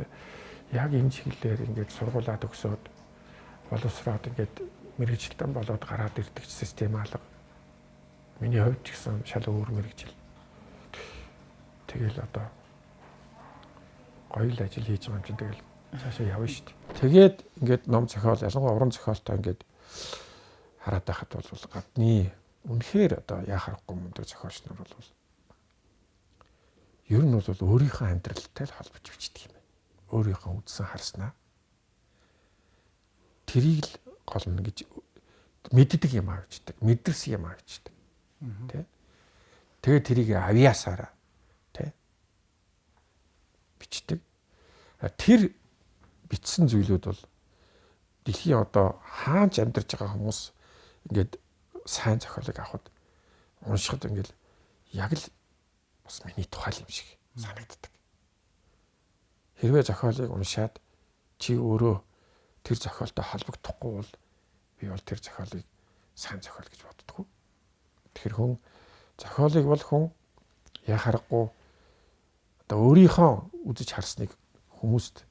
яг энэ чиглэлээр ингээд сургуулаа төгсөөд боловсроод ингээд мэрэгжилтэн болоод гараад ирдэг систем алга. Миний хувьд ч гэсэн шал өөр мэрэгжил. Тэгэл одоо гоё л ажил хийж байгаа юм чинь тэгэл цаашаа явна шүү дээ. Тэгээд ингээд ном зохиол, ялангуяа уран зохиолтой ингээд хараад байхад бол гадны үнэхээр одоо яхахгүй мундаг зохиолч нар бол ер нь бол өөрийнхөө амьдралтай л холбож бичдэг юм байна. Өөрийнхөө үзсэн харснаа тэрийг л гол нь гэж мэддэг юм авчдаг, мэдэрсэн юм авчдаг. Тэ? Тэгээд тэрийг авьяасаараа тэ бичдэг. Тэр бичсэн зүйлүүд бол дэлхийн одоо хаанч амьдарч байгаа хүмүүс ингээд сайн зохиолыг авахд уншихад ингээд яг л бас миний тухай юм шиг санагддаг. Хэрвээ зохиолыг уншаад чи өөрөө тэр зохиолтой холбогдохгүй бол би бол тэр зохиолыг сайн зохиол гэж боддгоо. Тэгэхээр хүн зохиолыг бол хүн яхахгүй одоо өөрийнхөө үзэж харсныг хүмүүст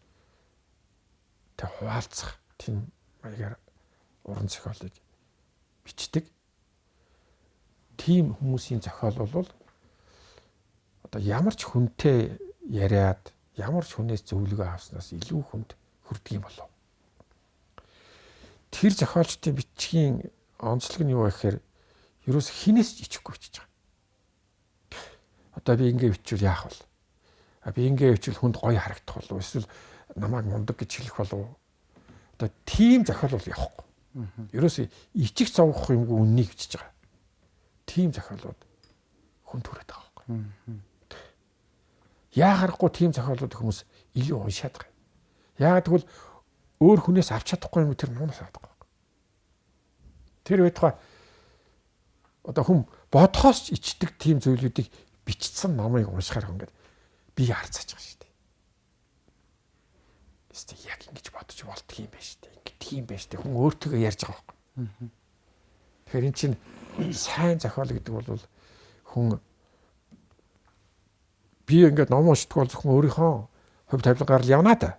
тэ хуваалцах тийм маягаар уран зохиолыг бичдэг. Тийм хүмүүсийн зохиол бол одоо ямар ч хүнтэй яриад ямар ч хүнээс зөвлөгөө авснаас илүү хүнд хүрдэг юм болов. Тэр зохиолчдын бичгийн онцлог нь юу вэ гэхээр ерөөс хинээс ч ичихгүй бичиж байгаа. Одоо би ингэ бичвэл яах вэ? Би ингэ бичвэл хүнд гоё харагдах болов уу? Эсвэл намайг мундаг гэж хэлэх болов уу? Одоо тийм зохиол бол явахгүй. Ерөөс ичих зовох юмгүй үннийг бичиж байгаа. Тийм зохиолууд хүн түрээд байгаа байхгүй. Яахарахгүй тийм зохиолууд хүмүүс илүү уншаад байгаа. Яагаад гэвэл өөр хүнээс авч чадахгүй юм тэр нуунаас авдаг байхгүй. Тэр байтугай одоо хүн бодхоос ч ичдэг тийм зүйлүүдийг бичсэн номыг уншихаар ингээд би харцааж байгаа шүү дээ. Эсвэл яг ингэж бодож болдго юм байна шүү дээ. Ингээд тийм байна шүү дээ. Хүн өөртөө ярьж байгаа байхгүй. Тэгэхээр эн чинь сайн зохиол гэдэг бол хүн би ингээд ном уншдаг бол зөвхөн өөрийнхөө хувь тавилангаар л явна та.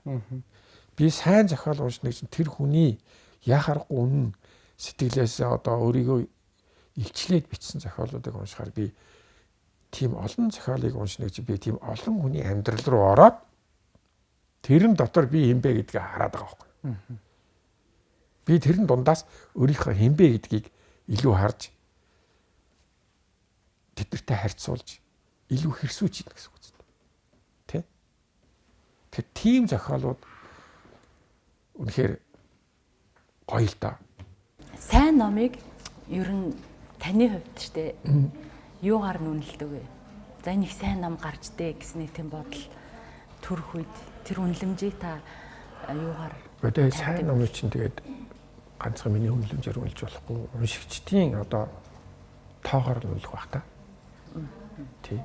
Би сайн зохиол уншна гэж тэр хүний яхарахгүй үнэн сэтгэлээсээ одоо өөрийгөө илчлээд бичсэн зохиолуудыг уншихаар би тийм олон зохиолыг уншна гэж би тийм олон хүний амьдрал руу ороод тэрэн дотор би хинбэ гэдгийг хараад байгаа байхгүй. Би тэрэн дундаас өөрийнхөө хинбэ гэдгийг илүү харж тэднэртэй харьцуулж илүү хэрсүүч ийн гэсэн үг үстэй. Тэ? Тэгэхээр тийм зохиолууд үнэхээр гоё л доо. Сайн номыг ер нь таны хувьд штэ юугаар нь үнэлдэг вэ? За нэг сайн ном гарч дээ гэсэн нэг тийм бодол төрөх үед тэр үнэлэмжийг та юугаар? Одоо сайн номыг чинь тэгээд ганцхан миний үнэлэмжээр үнэлж болохгүй. Уншигчдийн одоо тоогоор л үнэлэх байх та. Тий.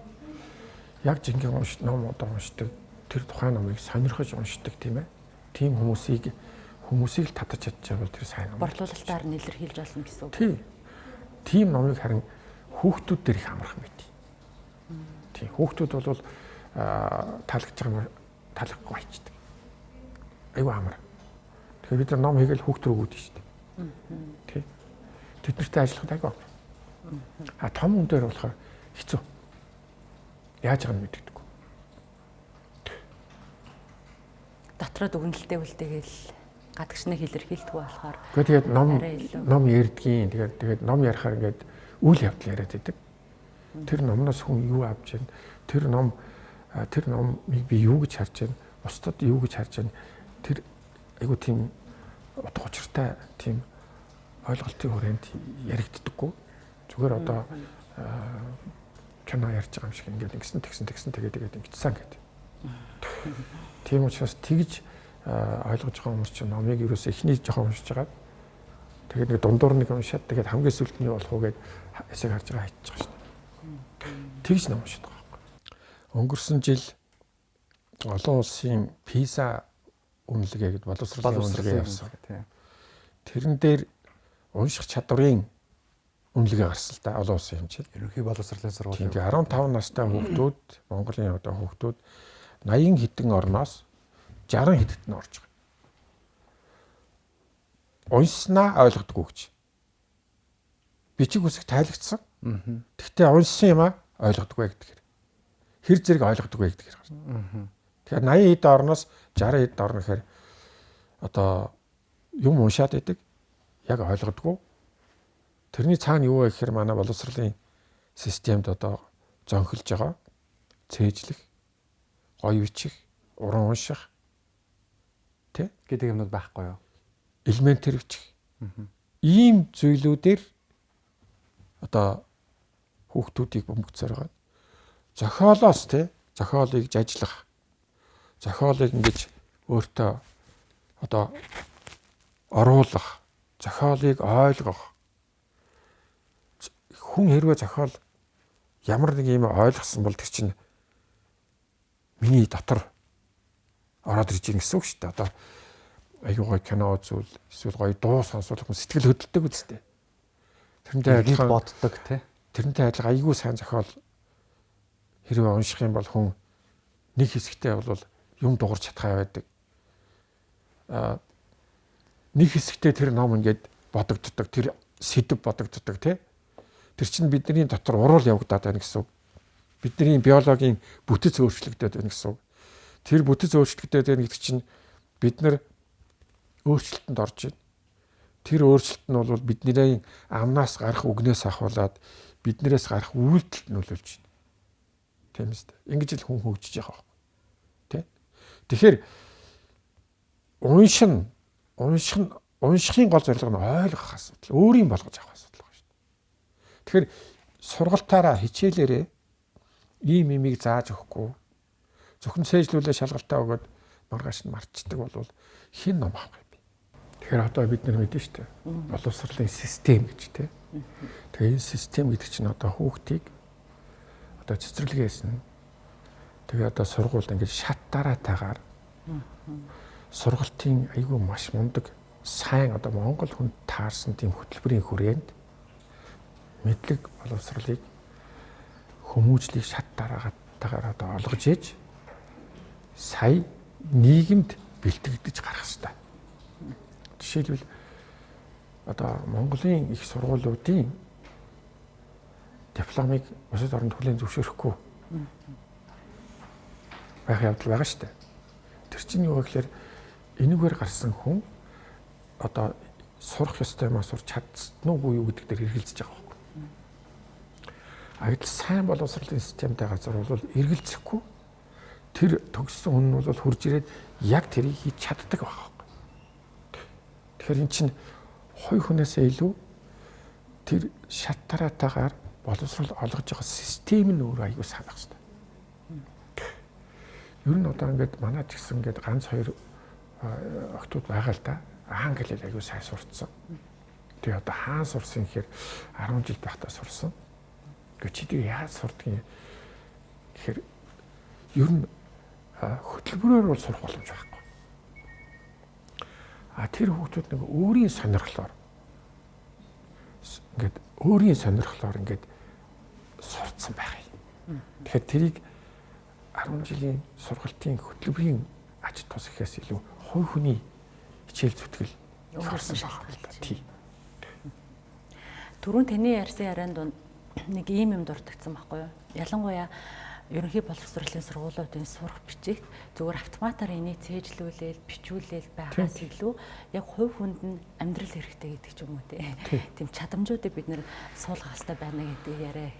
Яг жинхэнэ ном одоо уншдаг тэр тухайн номыг сонирхож уншдаг тийм ээ. Тийм хүмүүсийг л татаж чадчихвал тэр сайн ном. Борлуулалтаар нь илэрхийлж болно гэсэн үг. Тий. Тийм номыг харин хүүхдүүд дээр их амархан байд. Тий. Хүүхдүүд бол таалагдж байгаа таалахгүй хайчдаг. Айгүй амар. Тэгэхээр бид нар ном хийгээл хүүхд рүү өгдөг шүү дээ. Тий. Тэд нартай ажиллахад айгүй. Том хүн дээр болохоор хэцүү. Яаж байгаа нь мэддэггүй. Дотроо дүгнэлтээ үлдээгээл гадагшны илэрхийлдэг болохоор. Тэгээд ном ярьдгийн. Тэгээд ном ярихаар ингээд үйл явдал яриад байдаг. Тэр номноос хүн юу авч байна? Тэр номыг би юу гэж харж байна? Бусдад юу гэж харж байна? Тэр айгүй тийм утга учиртай тийм ойлголтын хүрээнд яригддаггүй. Зүгээр одоо кино ярьж байгаа юм шиг ингээд тэгсэн тэгээд ингэсэн гэдэг. Тийм учраас тэгж ойлгож байгаа хүмүүс чинь номыг ерөөсөө эхний жоохон уншиж байгаа. Тэгээд нэг дундуур нэг уншаад тэгээд хамгийн сүүлд нь юу болох вэ гэд эсэг харж байгаа хайчих шүү дээ. Тэгж ном уншиж байгаа байхгүй. Өнгөрсөн жил олон улсын PISA үнэлгээ гэдэг боловсролын үнэлгээ явсан. Тэрэн дээр унших чадварын үнэлгээ гарсан л да олон улсын хэмжээнд. Ерөнхий боловсролын сургуулийн 15 настай хүүхдүүд, Монголын одоо хүүхдүүд 80 хэдэн орноос 60 хэдд нь орж байгаа. унснаа ойлгодгүй гэж. Бичиг үсэг тайлгдсан. Гэхдээ унссан юм а ойлгодгүй гэдэг. Хэр зэрэг ойлгодгүй гэдэг. Тэгэхээр 80 хэд орноос 60 хэд орно гэхээр одоо юм уншаад байдаг. Яг ойлгодгүй. Тэрний цаана юу вэ гэхээр манай боловсролын системд одоо зонхилж байгаа цээжлэх, гоё бичих, уран унших тэ гэдэг юмнууд байхгүй юу? Элементэр бичих. Ийм зүйлүүдээр одоо хүүхдүүдийг бөмбөгцөр байгаа. Зохиолоос тэ зохиолыг жажлах. Зохиолыг ингэж өөртөө одоо оруулах, зохиолыг ойлгох. Хүн хэрвээ зохиол ямар нэг юм ойлгосон бол тэр чинь миний дотор ороод ирж байгаа гэсэн үг шүү дээ. Одоо аюу гой кино үзвэл эсвэл гоё дуу сонсвол хүн сэтгэл хөдлөлтөг үстэй. Тэрнтэй адилхан боддог тий. Тэрнтэй адилхан аюу сайн зохиол хэрвээ унших юм бол хүн нэг хэсэгтээ бол юм дуурч чадхаа байдаг. Нэг хэсэгтээ тэр ном ингээд бодогддог, тэр сэдв бодогддог тий. Тэр чинь бидний дотор уруул явагдаад байна гэсэн үг. Бидний биологийн бүтэц өөрчлөгдөд байна гэсэн үг. Тэр бүтэц өөрчлөгдөд байна гэдэг чинь бид нар өөрчлөлтөнд орж байна. Тэр өөрчлөлт нь бол бидний амнаас гарах үгнээс ахуулаад биднээс гарах үйлдэлд нөлөөлж байна. Тийм үстэй. Ингэж л хүн хөгжиж байгаа байхгүй. Тэ? Тэгэхээр уншихын гол зорилго нь ойлгох асуудал, өөрийн болгож авах асуудал байна шүү дээ. Тэгэхээр сургалтаараа хичээлээрээ ийм имийг зааж өгөхгүй зөвхөн цээжлүүлээ шалгалтаа өгөөд маргааш нь марчдаг бол хин ном авах юм бэ? Тэгэхээр одоо бид нар мэдэн шүү дээ. Боловсролын систем гэж тий. Тэгээ энэ систем гэдэг чинь одоо хүүхдийг одоо цэцэрлэгээс нь тэгээ одоо сургуульд ингээд шат дараатаагаар сургалтын айгүй маш мундаг сайн одоо Монгол хүнд таарсан тийм хөтөлбөрийн хүрээнд мэдлэг боловсролыг хүмүүжлийг шат дараатаагаар одоо олгож ээж сая нийгэмд бэлтгэгдэж гарах хэрэгтэй. Жишээлбэл одоо Монголын их сургуулиудын дипломыг улсад оронд хүлээн зөвшөөрөхгүй байх явдал байгаа шүү дээ. Тэр чинь юу вэ гэхээр энэгээр гарсан хүн одоо сурах ёстой юмаа сурч чадсан уу юу гэдэг дээр эргэлзэж байгаа байхгүй. Агд сайн боловсролын системтэй газар бол эргэлзэхгүй тэр төгссөн хүн нь бол хурж ирээд яг тэрийг хийж чаддаг байгаа. Тэгэхээр эн чинь хой хүнээсээ илүү тэр шат тараатаагаар боловсрол олгож байгаа систем нь өөрөө аягүй сайн байх хэрэгтэй. Ер нь одоо ингээд манайд гэсэн ингээд ганц хоёр охтууд байгаа л да. Англи хэл аягүй сайн сурцсан. Тэгээ одоо хаан сурсан гэхээр 10 жил байхдаа сурсан. Гэхдээ чи тэгээ яаж сурдгийг гэхээр ер нь хөтөлбөрөөр бол сурах боломж байхгүй. Тэр хүүхдүүд нэг өөрийн сонирхлоор ингээд сурцсан байх юм. Тэгэхээр тэрийг 10 жилийн сургалтын хөтөлбөрийн аж тус гэхээс илүү хувь хүний хичээл зүтгэл орсон байна. Тий. Түрүүн таны ярьсан ярианд донд нэг ийм юм дурддагсан байхгүй юу? Ялангуяа ерөнхий боловсролын сургуулиудын сурах бичигт зүгээр автоматар энийг цээжлүүлээл, бичүүлээл байхаас илүү яг хувь хүнд нь амьдрал хэрэгтэй гэдэг ч юм уу тийм чадамжуудыг бид нэр суулгах хэрэгтэй байна гэдэг яриа.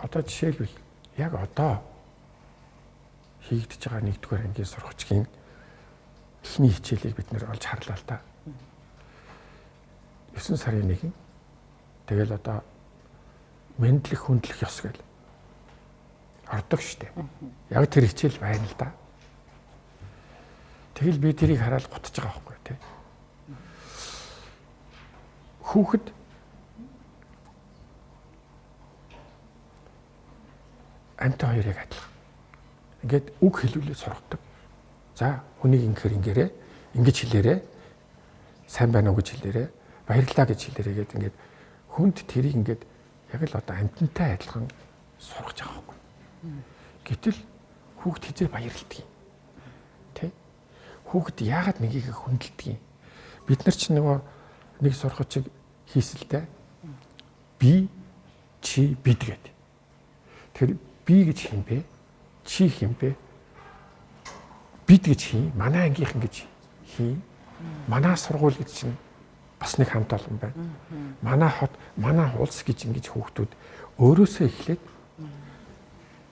Одоо жишээлбэл яг одоо хийгдэж байгаа 1-р ангийн сургачгийн эхний хичээлийг бид нэр олж харлаа л да. 9 сарын 1. Тэгэл одоо мэдлэг хүндлэх ёс гэл ордог штеп. Яг тэр хичээл байна л да. Тэгэл би тэрийг хараад гутж байгаа байхгүй тий. Хүүхэд амтай хоёрыг адилхан. Ингээд үг хэлүүлээ сургадаг. За хүнийг ингэхэр ингэрээ, ингэж хэлээрээ, сайн байна уу гэж хэлээрээ, баярлалаа гэж хэлээрээ гэдэг ингээд хүнд тэрийг ингээд яг л одоо амтантай адилхан сургаж байгаа байхгүй. Гэтэл хүүхд хизээ баярлдаг юм. Тэ? Хүүхэд яагаад нэгийг хүндэлдэг юм? Бид нар ч нөгөө нэг сургачиг хийсэлтэй би чи бид гэдэг. Тэгэхээр би гэж хин бэ? Чи хин бэ? Бид гэж хин, манай ангийнхан гэж хин. Манай сургууль гэж чинь бас нэг хамт олон байна. Манай хот, манай улс гэж ингэж хүүхдүүд өөрөөсөө эхлээд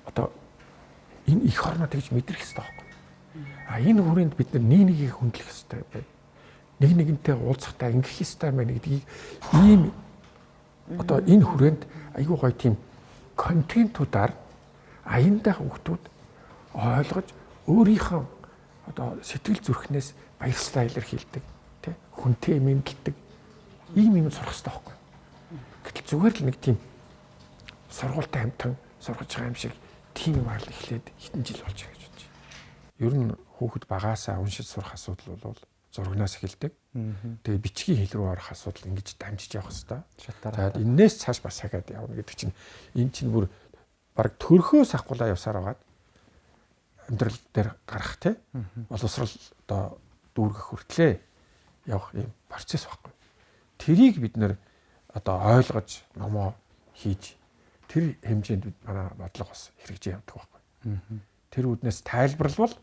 одоо энэ их орноо тэгж мэдрэх хэрэгтэй байхгүй. А энэ хүрээнд бид нар нэгийг хүндлэх хэрэгтэй байна. Нэг нэгэнтэй уулзахтаа ингэх хэрэгтэй байна гэдгийг ийм одоо энэ хүрээнд айгүй гоё тийм контентуудаар аяндаа хүүхдүүд ойлгож өөрийнхөө одоо сэтгэл зүрхнээс баяртай илэрхийлдэг тий хүнтэй мэдлдэг ийм юм сурах хэрэгтэй байхгүй. Гэтэл зүгээр л нэг тийм сургуультай хамтан сургаж байгаа юм шиг тийм юм арал эхлээд хэдэн жил болж байгаа гэж бодож байна. Ер нь хүүхэд багаасаа уншиж сурах асуудал бол зурагнаас эхэлдэг. Тэгээ бичгийн хэл рүү орох асуудал ингэж дамжиж явах хэрэгтэй. За энээс цааш бас сахиад явна гэдэг чинь энэ чинь бүр баг төрхөөс ахгуулаа явсаар байгаад амьдрал дээр гарах тий боловсрал одоо дүүргэх хүртлээ явах юм процесс байхгүй. Тэрийг бид нэр одоо ойлгож номоо хийж тэр хэмжээнд манай бодлого бас хэрэгжиж явдаг байхгүй. Тэр үднээс тайлбарлавал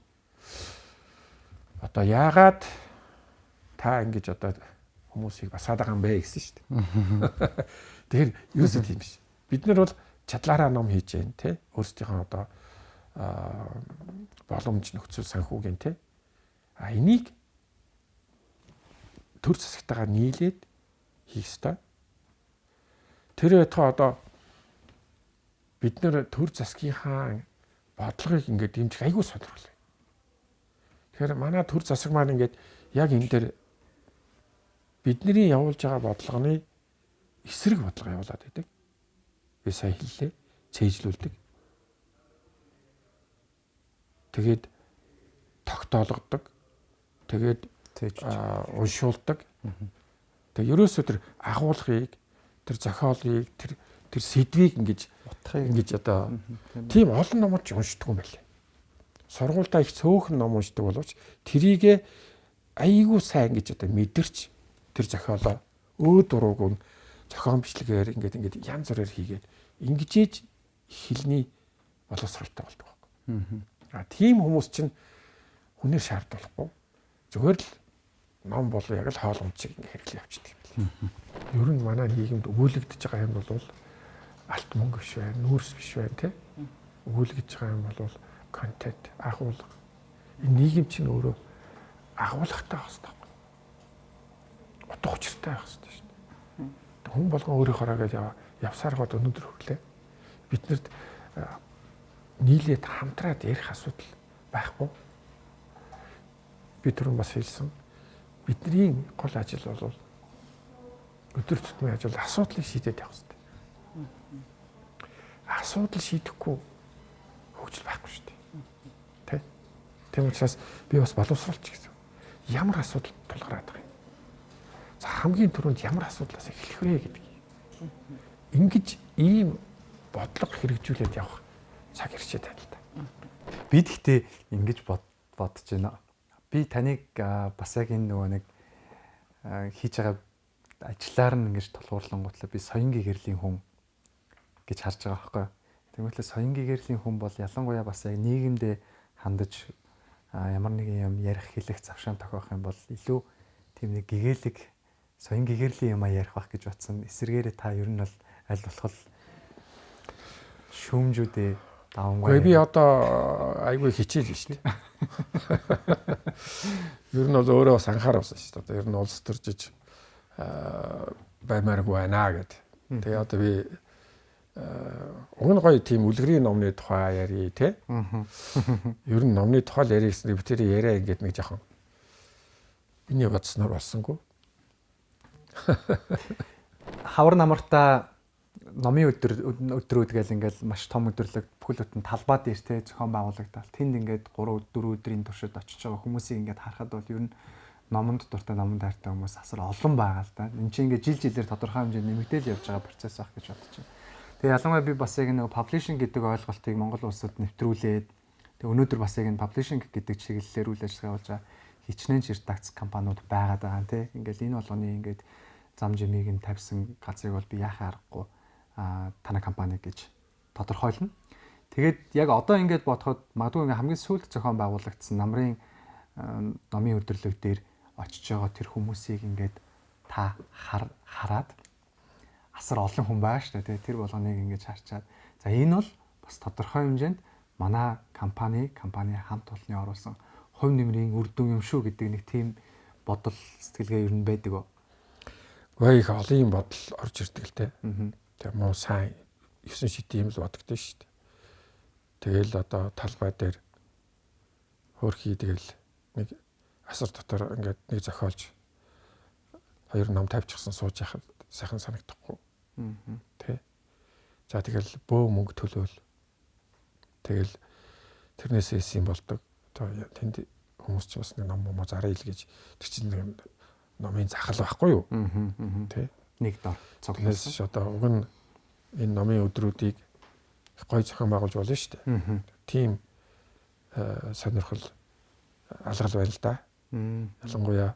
одоо яагаад та ингэж одоо хүмүүсийг басаад байгаа юм бэ гэсэн шүү дээ. Тэгэхээр юусэн тийм биш. Бид нар бол чадлаараа ном хийж जैन тий өөрсдийнхөө одоо боломж нөхцөл санхүүгийн тий энийг төр засагтайгаар нийлээд хийх ёстой. Тэр байтугай одоо бид нэр төр засгийнхаа бодлогыг ингээд дэмжих айгүй сонирхолтой. Тэгэхээр манай төр засаг маань ингээд яг энэ дээр бидний явуулж байгаа бодлогоны эсрэг бодлого явуулаад байдаг. Би сая хэллээ. Цээжлүүлдэг. Тэгээд тогтоологдог. Тэгээд уншуулдаг. Тэгээд ерөөсөө тэр агуулгыг, тэр зохиолыг, тэр сэдвийг ингэж одоо тийм олон номууд ч уншдаг юм байна. Сургуультаа их цөөхөн ном уншдаг боловч тэрийг айгүй сайн гэж одоо мэдэрч тэр зохиолоо дурууг нь зохион бичлэгээр ингээд янз бүрээр хийгээд ингэж хэлний боловсралтай болдог байхгүй. Тийм хүмүүс чинь хүнээр шаардлагагүй. Зүгээр л ном бол яг л хоол унд шиг ингээ хэрэглээ явчихдаг юм байна. Ер нь манай нийгэмд өгүүлэгдэж байгаа юм бол алт мөнгө биш байна, нүүрс биш байна тий. Өгүүлэгдэж байгаа юм бол контент, агуулга. Энэ нийгэм чинь өөрөө агуулгатай байх хэрэгтэй байхгүй. Утга учиртай байх хэрэгтэй шүү дээ. Хүн болгон өөрийнхөө гэж явсаар гоод өнөдөр хөглөө. Биднэрт нийлээд хамтраад ярих асуудал байхгүй. Би түрүүн бас хэлсэн. Бидний гол ажил бол өдөр тутмын ажил асуудлыг шийдээд явах хэрэгтэй. Асуудал шийдэхгүй хөгжил байхгүй шүү дээ. Тэ? Тийм учраас би бас боловсруулч гэсэн. Ямар асуудал тулгараад байгаа юм. За хамгийн түрүүнд ямар асуудлаас эхлэх вэ гэдэг. Ингэж ийм бодлого хэрэгжүүлээд явах цаг ирчээд байна л да. Би гэхдээ ингэж бодож байна. Би таныг бас яг энэ нөгөө нэг хийж байгаа ажлаар нь ингэж тулгуурлангуутлаа би соёнгийн гэрлийн хүн гэж харж байгаа байхгүй. Тэгвэл соёнгийн гэрлийн хүн бол ялангуяа бас яг нийгэмдээ хандаж ямар нэгэн юм ярих хэлэх завшаан тохиох юм бол илүү тийм нэг гэгээлэг соёнгийн гэрлийн юм ярих байх гэж батсан. Эсвэргээрээ та ер нь бол аль болох шүүмжүүдээ давангүй. Би одоо айгүй хичээл шүү дээ. Ер нь бол өөрөө бас анхаар авсан шүү дээ. Ер нь улс төржиж баймааргүй байна гэд. Тэгээ одоо би уг нь гоё тийм үлгэрийн номны тухай ярий те. Ер нь номны тухай ярих гэсэн би тэр яриа ингээд нэг жоохон миний бодсноор болсонгүй. Хавар намартаа номын өдрүүд гэл ингээл маш том өдөрлөг бүхэл бүтэн талбай дээр те зохион байгуулагдал. Тэнд ингээд 3-4 өдрийн туршид очиж байгаа хүмүүсийг ингээд харахад бол ер нь номонд дуртай номонд хайртай хүмүүс асар олон байгаа л да. Энд чинь ингээд жил-жилээр тодорхой хэмжээнд нэмэгдээл явж байгаа процесс байх гэж бодож байна. Тэгээ ялангуяа би бас яг нэг publishing гэдэг ойлголтыг Монгол улсад нэвтрүүлээд тэгээ өнөөдөр бас яг энэ publishing гэдэг чиглэлээр үйл ажиллагаа болж байгаа. хичнээн редакц компаниуд байгаад байгаа юм тий. Ингээл энэ болгоны ингээд зам жимийг нь тавьсан газрыг бол би яхаа аргагүй танай компани гэж тодорхойлно. Тэгээд яг одоо ингээд бодоход магадгүй ингээ хамгийн сүүлд зохион байгуулагдсан намрын номын өдөрлөг дээр очиж байгаа тэр хүмүүсийг ингээд та хараад асар олон хүн байгаа шүү дээ. Тэр болгоныг ингээд харчаад за энэ бол бас тодорхой хэмжээнд манай компани хамт олонны оруулсан хувь нэмрийн үр дүн юм шүү гэдэг нэг тийм бодол сэтгэлгээ ер нь байдаг. Гой их олон юм бодол орж ирдэг л те. Тэгээ муу сайн 9 шит юм л бодогдсон шүү дээ. Тэгэл одоо талбай дээр хөөрхий тэгэл нэг асар дотор ингээд нэг зохиолж 2 ном тавьчихсан сууж яхад сайхан санагдахгүй. Тэ. За тэгэл бөө мөнгө төлөөл. Тэгэл тэрнээс эс юм болдог. Одоо тэнд хүмүүс ч бас нэг ном зараа ил гэж тэр чинь номын захал байхгүй юу? Тэ. Нэг дор цогнос одоо уг нь энэ номын өдрүүдийг гой зохион байгуулж болно шүү дээ. Тийм сонирхол алгал байна л да. Ялангуяа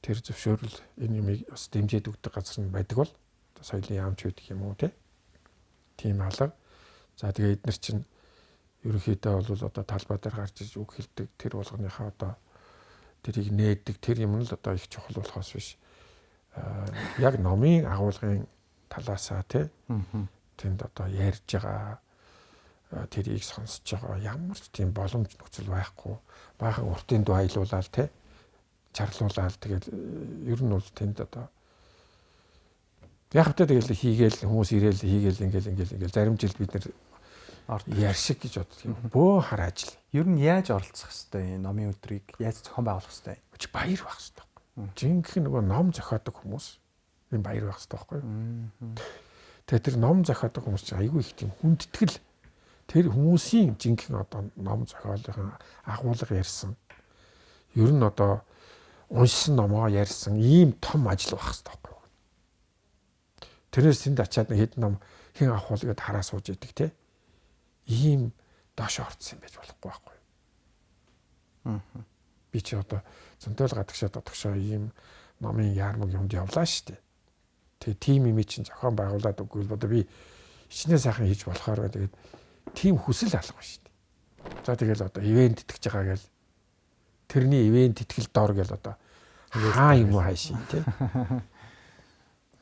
тэр зөвшөөрөл энэ юмыг бас дэмжиж өгдөг газар нь байдаг бол соёлын яамч гэдэг юм уу тийм алга. За тэгээ эдгээр чинь ерөнхийдөө бол одоо талбай дээр гарч иж үг хэлдэг тэр болгоныхаа одоо тэрийг нээдэг тэр юм нь л одоо их чухал болохоос биш. Яг номын агуулгын талаасаа тэнд одоо ярьж байгаа тэрийг сонсож байгаа ямар ч тийм боломж нөхцөл байхгүй баахан уртын дуу аялуулаад чарлуулаад тэгэл ер нь бол тэнд одоо яг хэвтэ тэгэл хийгээл хүмүүс ирээл хийгээл ингээл зарим жилд бид нэр яршиг гэж боддог юм. Бөө хар ажил. Ер нь яаж оролцох хэвтэй энэ номын өдрийг яаж зохион байгуулах хэвтэй? Чи баяр байх хэвтэй. Жинхэнэ нөгөө ном зохиодог хүмүүс энэ баяр байх хэвтэй байхгүй юу? Тэгээ тэр ном зохиодог хүмүүс чинь айгүй их тийм хүндэтгэл тэр хүмүүсийн жинхэнэ одоо ном зохиолын агуулга ярьсан. Ер нь одоо уншсан номоо ярьсан ийм том ажил байх хэвтэй байхгүй юу? Тэрнээс тэнд ачаад нэг хэд ном хэн авах вэ гэдээ хараа сууж идэг те. Ийм доош орцсон юм байж болохгүй байхгүй юу? Би чи одоо зөндөөл гадагшаа дотгошоо ийм номын яармаг юмд явлаа шүү дээ. Тэгээ тим юм чинь зохион байгуулад үгүй бол одоо би хичнээн сайхан хийж болохоор тэгээд тим хүсэл алга шүү дээ. За тэгэл одоо ивент итгэж байгаа гэл тэрний ивент итгэл дор гэл одоо хаа юм уу хайшин тий.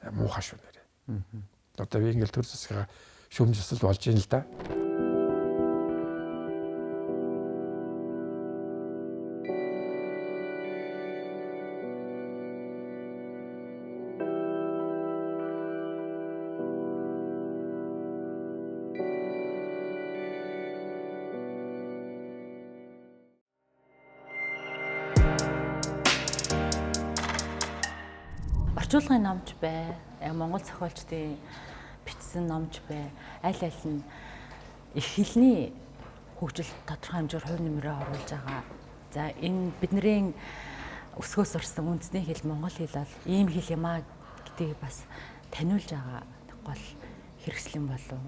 Муухай шүү нэрэ. Одоо би ингээл төр засгаа шүмж засал болж ийн л да. Орчуулгын номч бай, Монгол зохиолчдын бичсэн номч бай. Аль нь их хэлний хөгжил тодорхой хэмжээр хувь нэмрээ оруулж байгаа. За энэ бидний өсгөөс орсон үндэсний хэл монгол хэл бол ийм хэл юм аа гэдгийг бас таниулж байгаа гол хэрэгслэн болов.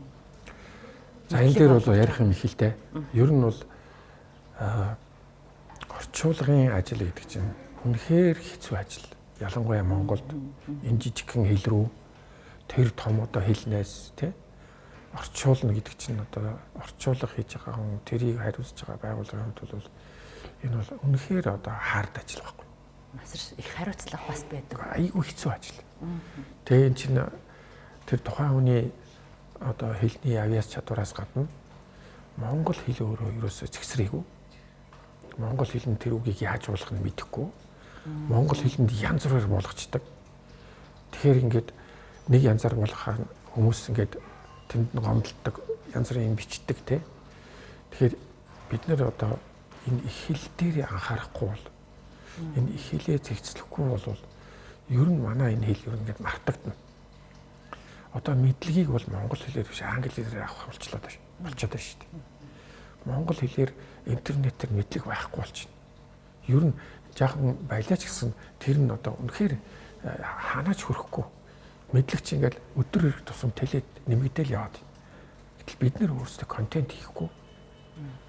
За энэ дээр бол ярих юм их л дээ. Ер нь бол орчуулгын ажил гэдэг чинь үнэхээр хэцүү ажил. Ялангуяа Монголд энэ жижигхэн хэл рүү тэр том одоо хэлнээс орчуулна гэдэг чинь одоо орчуулга хийж байгаа хүн тэрийг хариуцж байгаа байгууллагын хувьд бол энэ бол үнэхээр одоо хаард ажил байхгүй. Маш их хариуцлага бас байдаг. Айгүй хэцүү ажил. Тэгээ энэ чинь тэр тухайн хүний одоо хэлний авьяас чадвараас гадна монгол хэл өөрөө ерөөсөө зэгсрээгүй. Монгол хэл нь тэр үгийг яаж уулах нь мэдэхгүй. Монгол хэлэнд янз бүрээр болгочдөг. Тэгэхээр ингээд нэг янзаар болгохаар хүмүүс ингээд тэнд гомдолдог, янз бүрийн бичдэг те. Тэгэхээр бид нэр одоо энэ их хэл дээр анхаарахгүй бол энэ их хэлээ зэгцлэхгүй бол ер нь манай энэ хэл ер нь ингээд мартагдана. Одоо мэдлэгийг бол монгол хэлээр биш англи хэлээр авах болчихлоо болчиход байна шүү дээ. Монгол хэлээр интернетээр мэдлэг байхгүй болчихно. Ер нь жаахан байлаач гэсэн тэр нь одоо үнэхээр ханаач хөрөхгүй мэдлэг чи ингээл өдөр ирэх тусам телед нэмэгдээл яваад. Гэтэл бид нэр өөрсдөө контент хийхгүй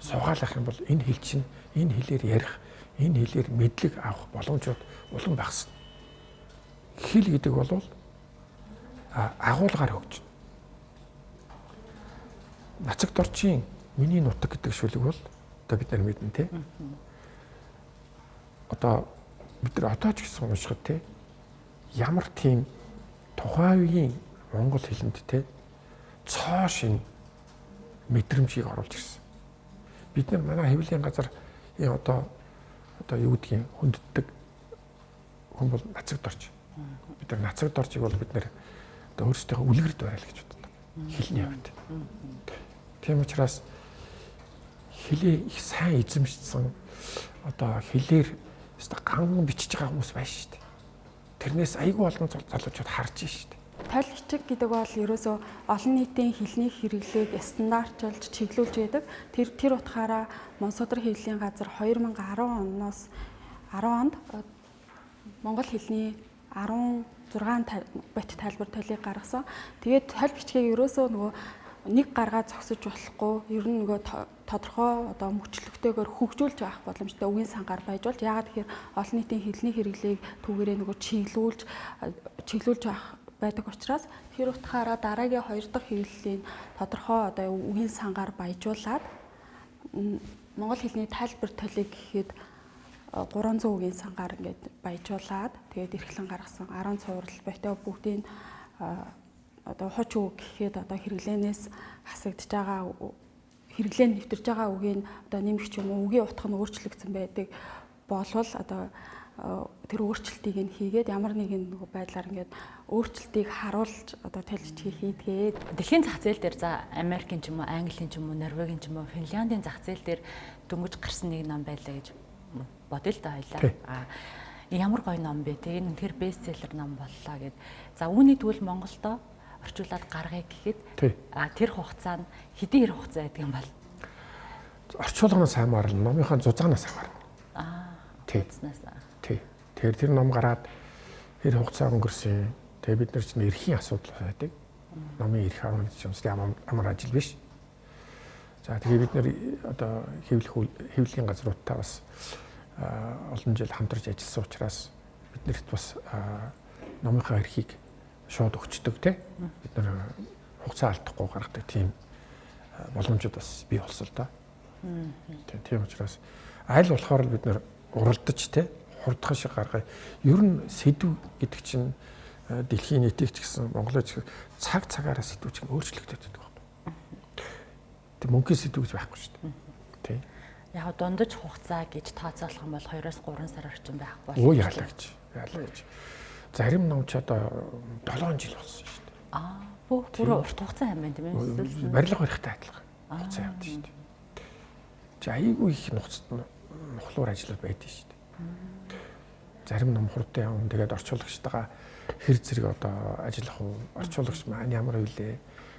суугаалах юм бол энэ хэл чинь энэ хэлээр ярих энэ хэлээр мэдлэг авах боломжууд улам багасна. Хэл гэдэг бол агуулгаар хөгжинэ. Нацагт орчин миний нутаг гэдэг шүлэг бол одоо бид нар мэднэ те. Одоо бид нар одоо ч гэсэн уншихад те ямар тийм тухайн үеийн монгол хэлэнд те цоо шин мэдрэмжийг оруулж ирсэн. Бид нар манай хэвлэлийн газар одоо юу гэдгийг хүнддэг хүн бол нацагт орч. Бид нар нацагт орчийг бол бид нар одоо өөрсдийнхөө үлгэрд байрал гэж боддог. Хэлний хувьд. Тийм учраас хэлээ их сайн эзэмшсэн одоо хэлээр ган бичиж байгаа хүмүүс байна шүү дээ. Тэрнээс айгүй олон залуучууд харж байна шүү дээ. Тойл бичиг гэдэг бол ерөөсөө олон нийтийн хэлний хэрэглээг стандартчилж чиглүүлж байдаг. Тэр утгаараа Монсодрын хэвлэлийн газар 2010 оноос 10 онд монгол хэлний 16 бот тайлбар толийг гаргасан. Тэгээд тойл бичгийг ерөөсөө нөгөө нэг гаргаа зогсож болохгүй. Ер нь нөгөө тодорхой одоо мөчлөгтэйгээр хөгжүүлж авах боломжтой үгийн сангаар байжуулж яагаад тэгэхээр олон нийтийн хэлний хэрэглээг түүгээрээ нөгөө чиглүүлж авах байдаг учраас тэр утгаараа дараагийн 2 дахь хэвлэлийн тодорхой одоо үгийн сангаар баяжуулаад монгол хэлний тайлбар толийг гэхэд 300 үгийн сангаар ингээд баяжуулаад тэгээд эрхлэн гаргасан 10 цуврал ботой бүгдийн одоо хуч үг гэхэд одоо хэрэглэнээс хасагдж байгаа хэрэглэн нэвтэрж байгаа үгийн одоо нэмэгч юм уу үгийн утга нь өөрчлөгдсөн байдаг болвол одоо тэр өөрчлөлтийг нь хийгээд ямар нэгэн байдлаар ингээд өөрчлөлтийг харуулж одоо толжчгийг хийдгээд дэлхийн зах зээл дээр за Америкийн ч юм уу, Английн ч юм уу, Норвегийн ч юм уу, Финляндийн зах зээл дээр дөнгөж гарсан нэг ном байлаа гэж бодъё л да хоёлаа. Ямар гоё ном бэ те энэ тэр бестселлер ном боллоо гэд. За үүний тэгвэл Монголдо орчуулад гаргая гэхэд тэр хугацаанд хэдийн хэр хугацаа байдаг юм бол орчуулганаас хамаарна, номынхаа зузаанаас хамаарна. Тий. Тэгэхээр тэр ном гараад хэр хугацаа өнгөрсөн. Тэгээ бид нар чинь эрхийн асуудал байдаг. Номын эрх авах гэж юм амар ажил биш. За тэгээ бид нар одоо хэвлэлийн газруудтай бас олон жил хамтарч ажилласан учраас биднэрт бас номынхаа эрхийг шууд өгчдөг те. Бид нар хугацаа алдахгүй гаргадаг тийм боломжууд бас бий болсон л да. Тийм учраас аль болохоор бид нар уралдаж те хурдхан шиг гаргая. Ер нь сэдв гэдэг чинь дэлхийн нийтийг ч гэсэн Монголыг цаг цагаараа сэдвүүч өөрчлөгдөж байдаг байна. Тэг мөнгөний сэдв гэж байхгүй шүү дээ. Тий. Яг дундаж хугацаа гэж тооцоолох юм бол 2-3 сар орчим байх болох. Өө яалаа гэж. Зарим ном ч одоо 7 жил болсон шүү дээ. Бүр урт хугацаа юм байна тийм ээ. Барилга барихтай адилхан. Хугацаа явдаг шүү дээ. Айгүй их нухлуур ажлууд байдаг шүү дээ. Зарим ном хурдан явна. Тэгээд орчуулагчтайгаа хэр зэрэг одоо ажиллах уу? Орчуулагч маань ямар үйлээ?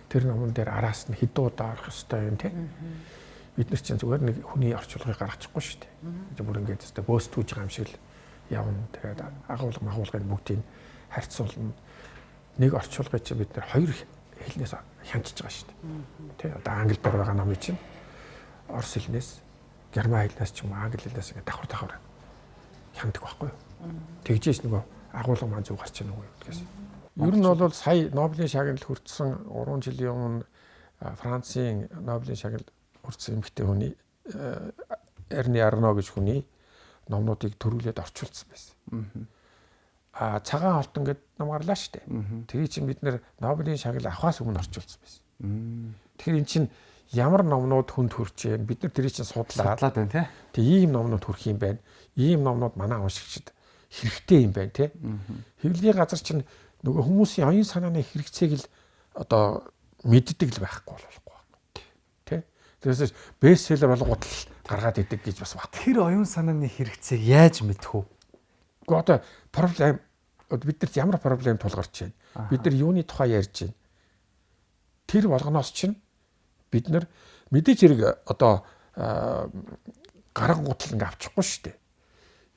Тэр номон дээр араас нь хэдэн удаа орох ёстой юм те? Бид нар чинь зүгээр нэг хүний орчуулгыг гаргачихгүй шүү дээ. Бүр ингээд өстой бөөст түүж байгаа юм шиг л явна. Тэгээд агуулгын бүгдийг харьцуулна. Нэг орчуулгыг чинь бид нар хоёр хэлнээс хянчиж байгаа шүү дээ. Тэ одоо англи дор байгаа номыг чинь орос хэлнээс, герман хэлнээс ч юм уу англи хэлнээс ингээд давхар хяндаг байхгүй юу? Тэгжээс нөгөө агуулга маань зүг гарч ийнэ үгүй гэдгээс. Ер нь бол сая Нобелийн шагнал хүртсэн 3 жилийн өмнө Францын Нобелийн шагнал хүртсэн эмэгтэй хүний Эрни Арно гэж хүний номнуудыг төрүүлээд орчуулсан байсан. Цагаан алтан гэдэг ном гарлаа штэ. Тэрийг чинь бид нэр Нобелийн шагнал авахаас өмнө орчуулсан байсан. Тэгэхээр эн чинь ямар номнууд хүнд хүрч байна. Бид нар тэрийг чинь судлаад байна тий. Тэг ийм номнууд хүрх юм байна. Ийм номнууд манай уншигчид хэрэгтэй юм байна тий. Хэвлэлийн газар чинь нөгөө хүмүүсийн оюун санааны хэрэгцээг л одоо мэддэг л байхгүй болохгүй. Тий. Тэрээс бестселлер болгоод л гаргаад идэг гэж бас баг. Тэр оюун санааны хэрэгцээг яаж мэдэх вэ? Гэхдээ одоо проблем биднэрт ямар проблем тулгарч байна? Бид нар юуны тухай ярьж байна? Тэр болгоноос чинь бид нар мэдээж хэрэг одоо гарган гутал ингээ авчихгүй шүү дээ.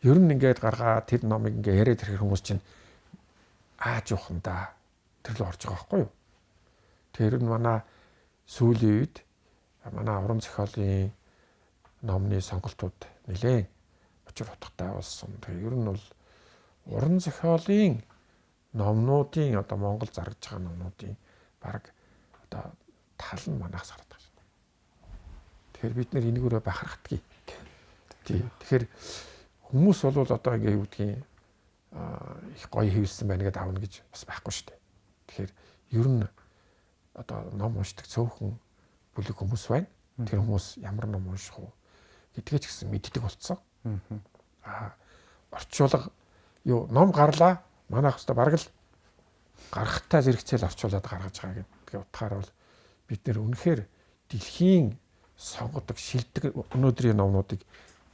Ер нь ингээд гаргаа тэр номыг ингээ яриад ирэх хүмүүс чинь ааж явах юм да. Тэр л орж байгаа байхгүй юу? Тэр нь манай сүүлийн үед манай уран зохиолын номны сонголтууд нэлээд учир утгатай болсон. Тэгээ ер нь бол уран зохиолын номнуудын одоо Монгол зарж байгаа номнуудын баг одоо тал нь манаас гараад байгаа шээ. Тэгэхээр бид нэр энэгээрээ бахархдаггүй. Тий. Тэгэхээр хүмүүс бол одоо ингээ юу гэдгийг их гоё хэвлсэн байна гэдээ аавна гэж бас байхгүй шүү дээ. Тэгэхээр ер нь одоо ном уншдаг цөөхөн бүлэг хүмүүс байна. Тэр хүмүүс ямар ном унших уу гэдгээ ч гэсэн мэддэг болцсон. Орчуулга юу ном гарлаа манайх өстө бараг л гарахтаа зэрэгцээл орчуулад гаргаж байгаа гэдэг утгаараа бол бид нэр үнэхээр дэлхийн сонгодог шилдэг өнөөдрийн номнуудыг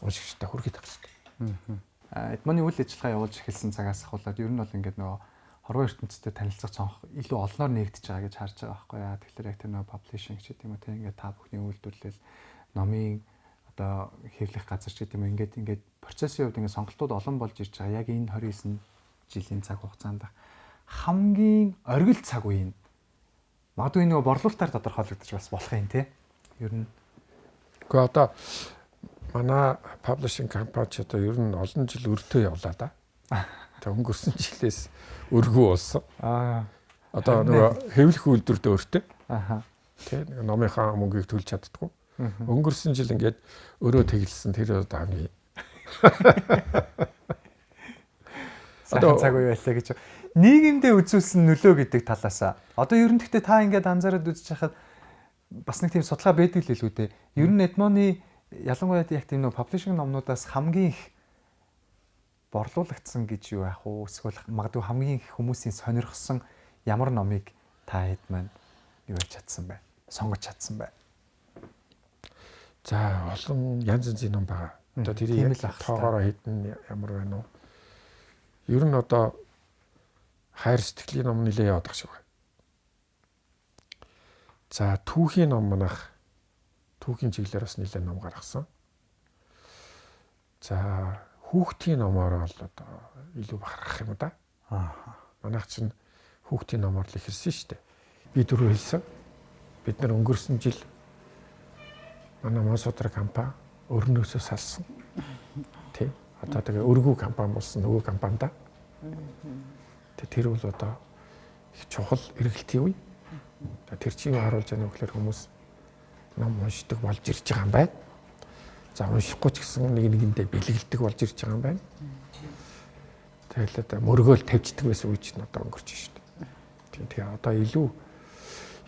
уншигчтай хүргэж байгаа шүү дээ. Эдмоны үйл ажиллагаа явуулж эхэлсэн цагаас ахуулаад ер нь бол ингээд нөгөө хорвоо ертөнцтэй танилцах цонх илүү олноор нэгдэж байгаа гэж харж байгаа байхгүй яа. Тэгэхээр яг тэр нөгөө publishing ч гэдэг юм уу те ингээд та бүхний үйлдвэрлэл номын одоо хэвлэх газар ч гэдэг юм ингээд процессын хувьд ингээд сонголтууд олон болж ирж байгаа. Яг энэ 29 жилийн цаг хугацаанд хамгийн оргил цаг үеийн магадгүй нөгөө борлуулалтаар тодорхойлогдож бас болох юм те. Ер нь гэхдээ одоо манай publishing компани ч одоо ер нь олон жил өртөө явлаа да. Тэг өнгөрсөн жилээс өргөө болсон. Одоо нөгөө хэвлэх үйлдвэрт өртөө. Тэ нэг номынхаа мөнгийг төлж чаддгүй. Өнгөрсөн жил ингээд өрөө тэглэсэн тэр одоо хамгийн сайхан цаг үе байлаа гэж. Нийгэмдээ үзүүлсэн нөлөө гэдэг талаас одоо ер нь гэхдээ та ингээд анзаараад үзэж хахад бас нэг тийм судалгаа байдаг л илүү дээ. Ер нь Эдмоны ялангуяа яг тийм нэг publishing номнуудаас хамгийн их борлуулагдсан гэж юу яах вэ? Эсвэл магадгүй хамгийн их хүмүүсийн сонирхсон ямар номыг та хэд маань юу яж чадсан бэ? Сонгож чадсан бэ? За олон янз янзын ном байгаа. Одоо тэрийг тоогоороо хэдэн ямар байна уу? Ер нь одоо хайр сэтгэлийн ном нэлээ яваад байгаа шиг байна. За түүхийн ном манайх түүхийн чиглэлээр бас нэлээд ном гаргасан. За хүүхдийн номоор бол одоо илүү бахархах юм да. Манайх чинь хүүхдийн номоор л ихэлсэн шүү дээ. Би дөрөв хэлсэн. Бид нар өнгөрсөн жил манай Монсодрог компани өрнөөсөө салсан. Тэ. Одоо тэгээ өргүү компани болсон нөгөө компанидаа. Тэр бол одоо их чухал эргэлтийн үе. Тэр чинь харуулж байгаа нь гэхээр хүмүүс ном уншдаг болж ирж байгаа юм байна. За уншихгүй ч гэсэн нэгэндээ бэлгэлдэг болж ирж байгаа юм байна. Тэгэл одоо мөргөөл тавьчихдаг байсан үе чинь одоо өнгөрч шүү дээ. Тэгээ одоо илүү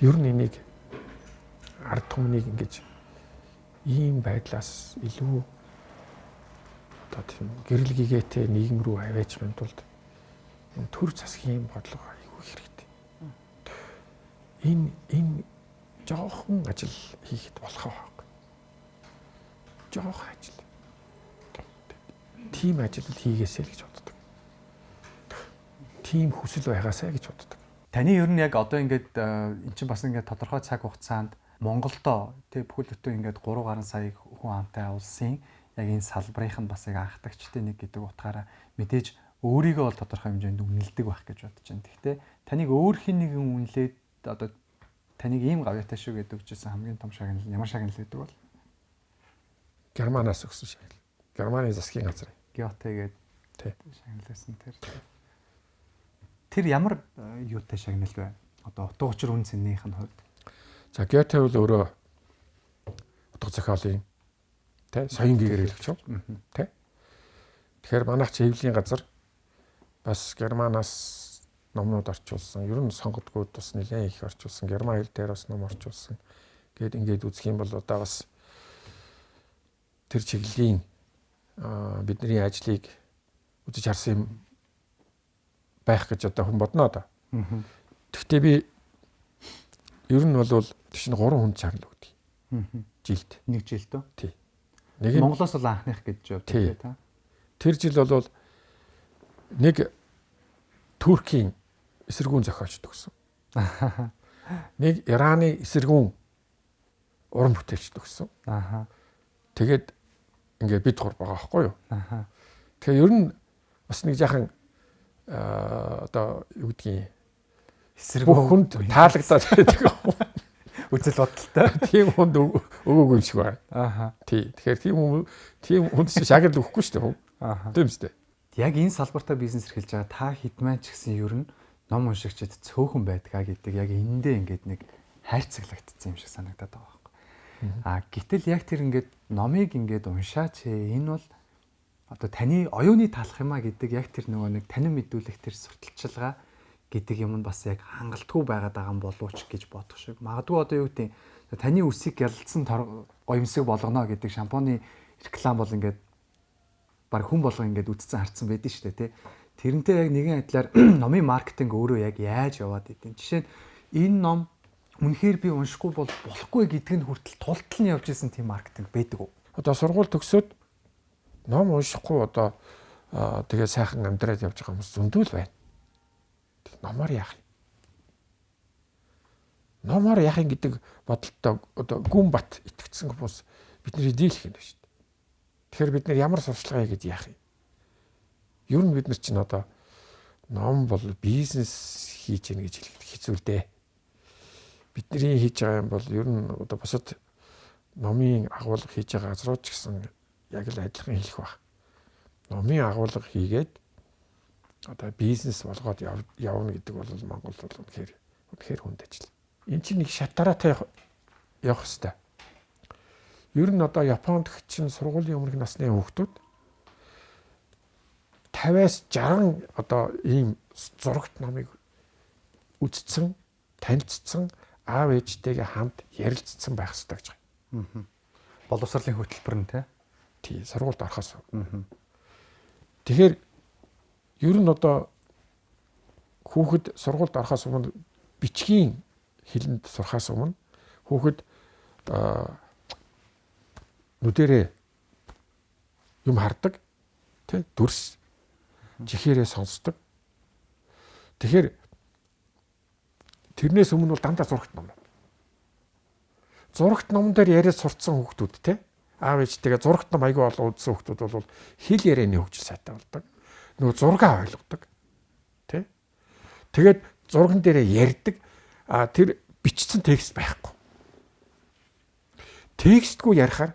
ер нь энийг ард түмнийг ингэж ийм байдлаас илүү одоо тийм гэрэл гэгээтэй нийгэм рүү аваачхын тулд энэ төр засгийн бодлого аюул хэрэгтэй. Энэ жоохон ажил хийхэд болох байх. Жоохон ажил. Тим ажилд хийгээсэй л гэж боддог. Тим хүсэл байгаасай гэж боддог. Таны ер нь яг одоо ингээд эн чинь бас ингээд тодорхой цаг хугацаанд Монголдо тэг бүхэл бүтэн ингээд 3 гаруй сая хүн амтай улсын яг энэ салбарынх нь бас яг анхдагчтай нэг гэдэг утгаараа мэдээж өөрийгөө бол тодорхой хэмжээнд үнэлдэг байх гэж бодож байна. Гэхдээ таныг өөр хин нэгэн үнэлээд одоо таныг ийм гавьяатай шүү гэдэг үгчсэн хамгийн том шагнал ямар шагнал гэдэг бол Германаас өгсөн шагнал. Германы засгийн газар. Гёте гэдэг шагналсан тэр ямар юутай шагнал вэ? Одоо утга учир үн цэннийх нь хувьд. За Гёте бол өөрөө утга зохиолын тэ соён гэгээр хэлж байна. Тэ. Тэгэхээр манайх чи хэвлэлийн газар бас Германаас номнууд орчуулсан. Ер нь сонгодгууд бас нэлээд их орчуулсан. Герман хэл дээр бас ном орчуулсан. Гээд ингээд үзэх юм бол одоо бас тэр чиглэлийн бидний ажлыг үзэж харсан юм байх гэж одоо хүн бодноо да. Гэхдээ би ер нь бол тийш 3 хүн чаглал өгдөг. Жилд. Нэг жилд үү? Тий. Нэг нь Монголоос бол анхных гэж явдаг та. Тэр жил бол нэг Туркийн эсэргүүн зохиолч төгсөн. Нэг Ираны эсэргүүн уран бүтээлч төгсөн. Тэгээд ингээд бид гур байгаа байхгүй юу? Тэгээ ер нь бас нэг жаахан одоо юу гэдгийг эсэргүүн хүнд таалагдаад байдаг. Үзэл бодолтой. Тийм хүнд өгөөгүй юм шиг байна. Тий. Тэгэхээр тийм хүнд шагнал өгөхгүй шүү дээ. Тийм үстэй. Яг энэ салбартаа бизнес эрхэлж байгаа та хитман ч гэсэн ер нь ном уншигчид цөөхөн байдгаа гэдэг яг эндээ ингээд нэг хайрцаглагдсан юм шиг санагдаад байгаа байхгүй. Гэтэл яг тэр ингээд номыг ингээд уншаач энэ бол одоо таны оюуны талах юмаа гэдэг яг тэр нөгөө нэг танин мэдүүлэх тэр сурталчилгаа гэдэг юм нь бас яг хангалтгүй байгаад байгаа юм болов ч гэж бодох шиг. Магадгүй одоо юу гэдэг таны үсийг ялцсан гоёмсыг болгоно гэдэг шампуны реклам бол ингээд баг хүн болго ингээд үтцэн харцсан байдэн шүү дээ тий. Тэрнтэй яг нэгэн адилаар номын маркетинг өөрөө яг яаж яваад идэв. Жишээ нь энэ ном үнэхээр би уншихгүй бол болохгүй гэдг нь хүртэл тултал нь явж исэн тийм маркетинг байдаг уу? Одоо сургууль төгсөөд ном уншихгүй одоо тэгээ сайхан амьдраад явж байгаа хүмүүс зөндөл байна. Номоор яах юм? Номоор яах юм гэдэг бодолтой одоо гүн бат итгэцсэн хүмүүс бидний дийлэх юм шүү дээ. Тэгэхээр бид нар ямар сурчлагаа хийж яах юм? Ер нь бид нар чинь одоо ном бол бизнес хийж гэнэ гэж хэлэхэд хэцүү л дээ. Бидний хийж байгаа юм бол ер нь одоо бусад номын агуулга хийж байгаа газрууд ч гэсэн яг л адилхан хэлэх баг. Номын агуулга хийгээд одоо бизнес болгоод явна гэдэг бол Монголд бол үнэхээр хүнд ажил. Энд чинь нэг шатараатай явах хэрэгтэй. Ер нь одоо Японд чинь сургуулийн өмнөх насны хүүхдүүд 50-аас 60 одоо ийм зурагт номыг үзсэн, танилцсан, аав ээжтэйгээ хамт ярилцсан байх хэрэгтэй гэж байна. Боловсролын хөтөлбөр нь тий, сургуульд орохоос. Тэгэхээр ер нь одоо хүүхэд сургуульд орохоос өмнө бичгийн хэлэнд сурахаас өмнө хүүхэд нүдэрээ юм хардаг, тий, дүрс жихээрээ сонсдог. Тэгэхээр тэрнээс өмнө бол дандаа зурагт ном. Зурагт номон дээр яриад сурцсан хүүхдүүд тий, аав ээжтэйгээ зурагт ном аягүй олон үзсэн хүүхдүүд бол хэл ярианы хөгжил сайтай болдог. Нөгөө зургаа ойлгодог. Тий? Тэгээд зурган дээрээ ярьдаг. Тэр бичсэн текст байхгүй. Текстгүй ярихаар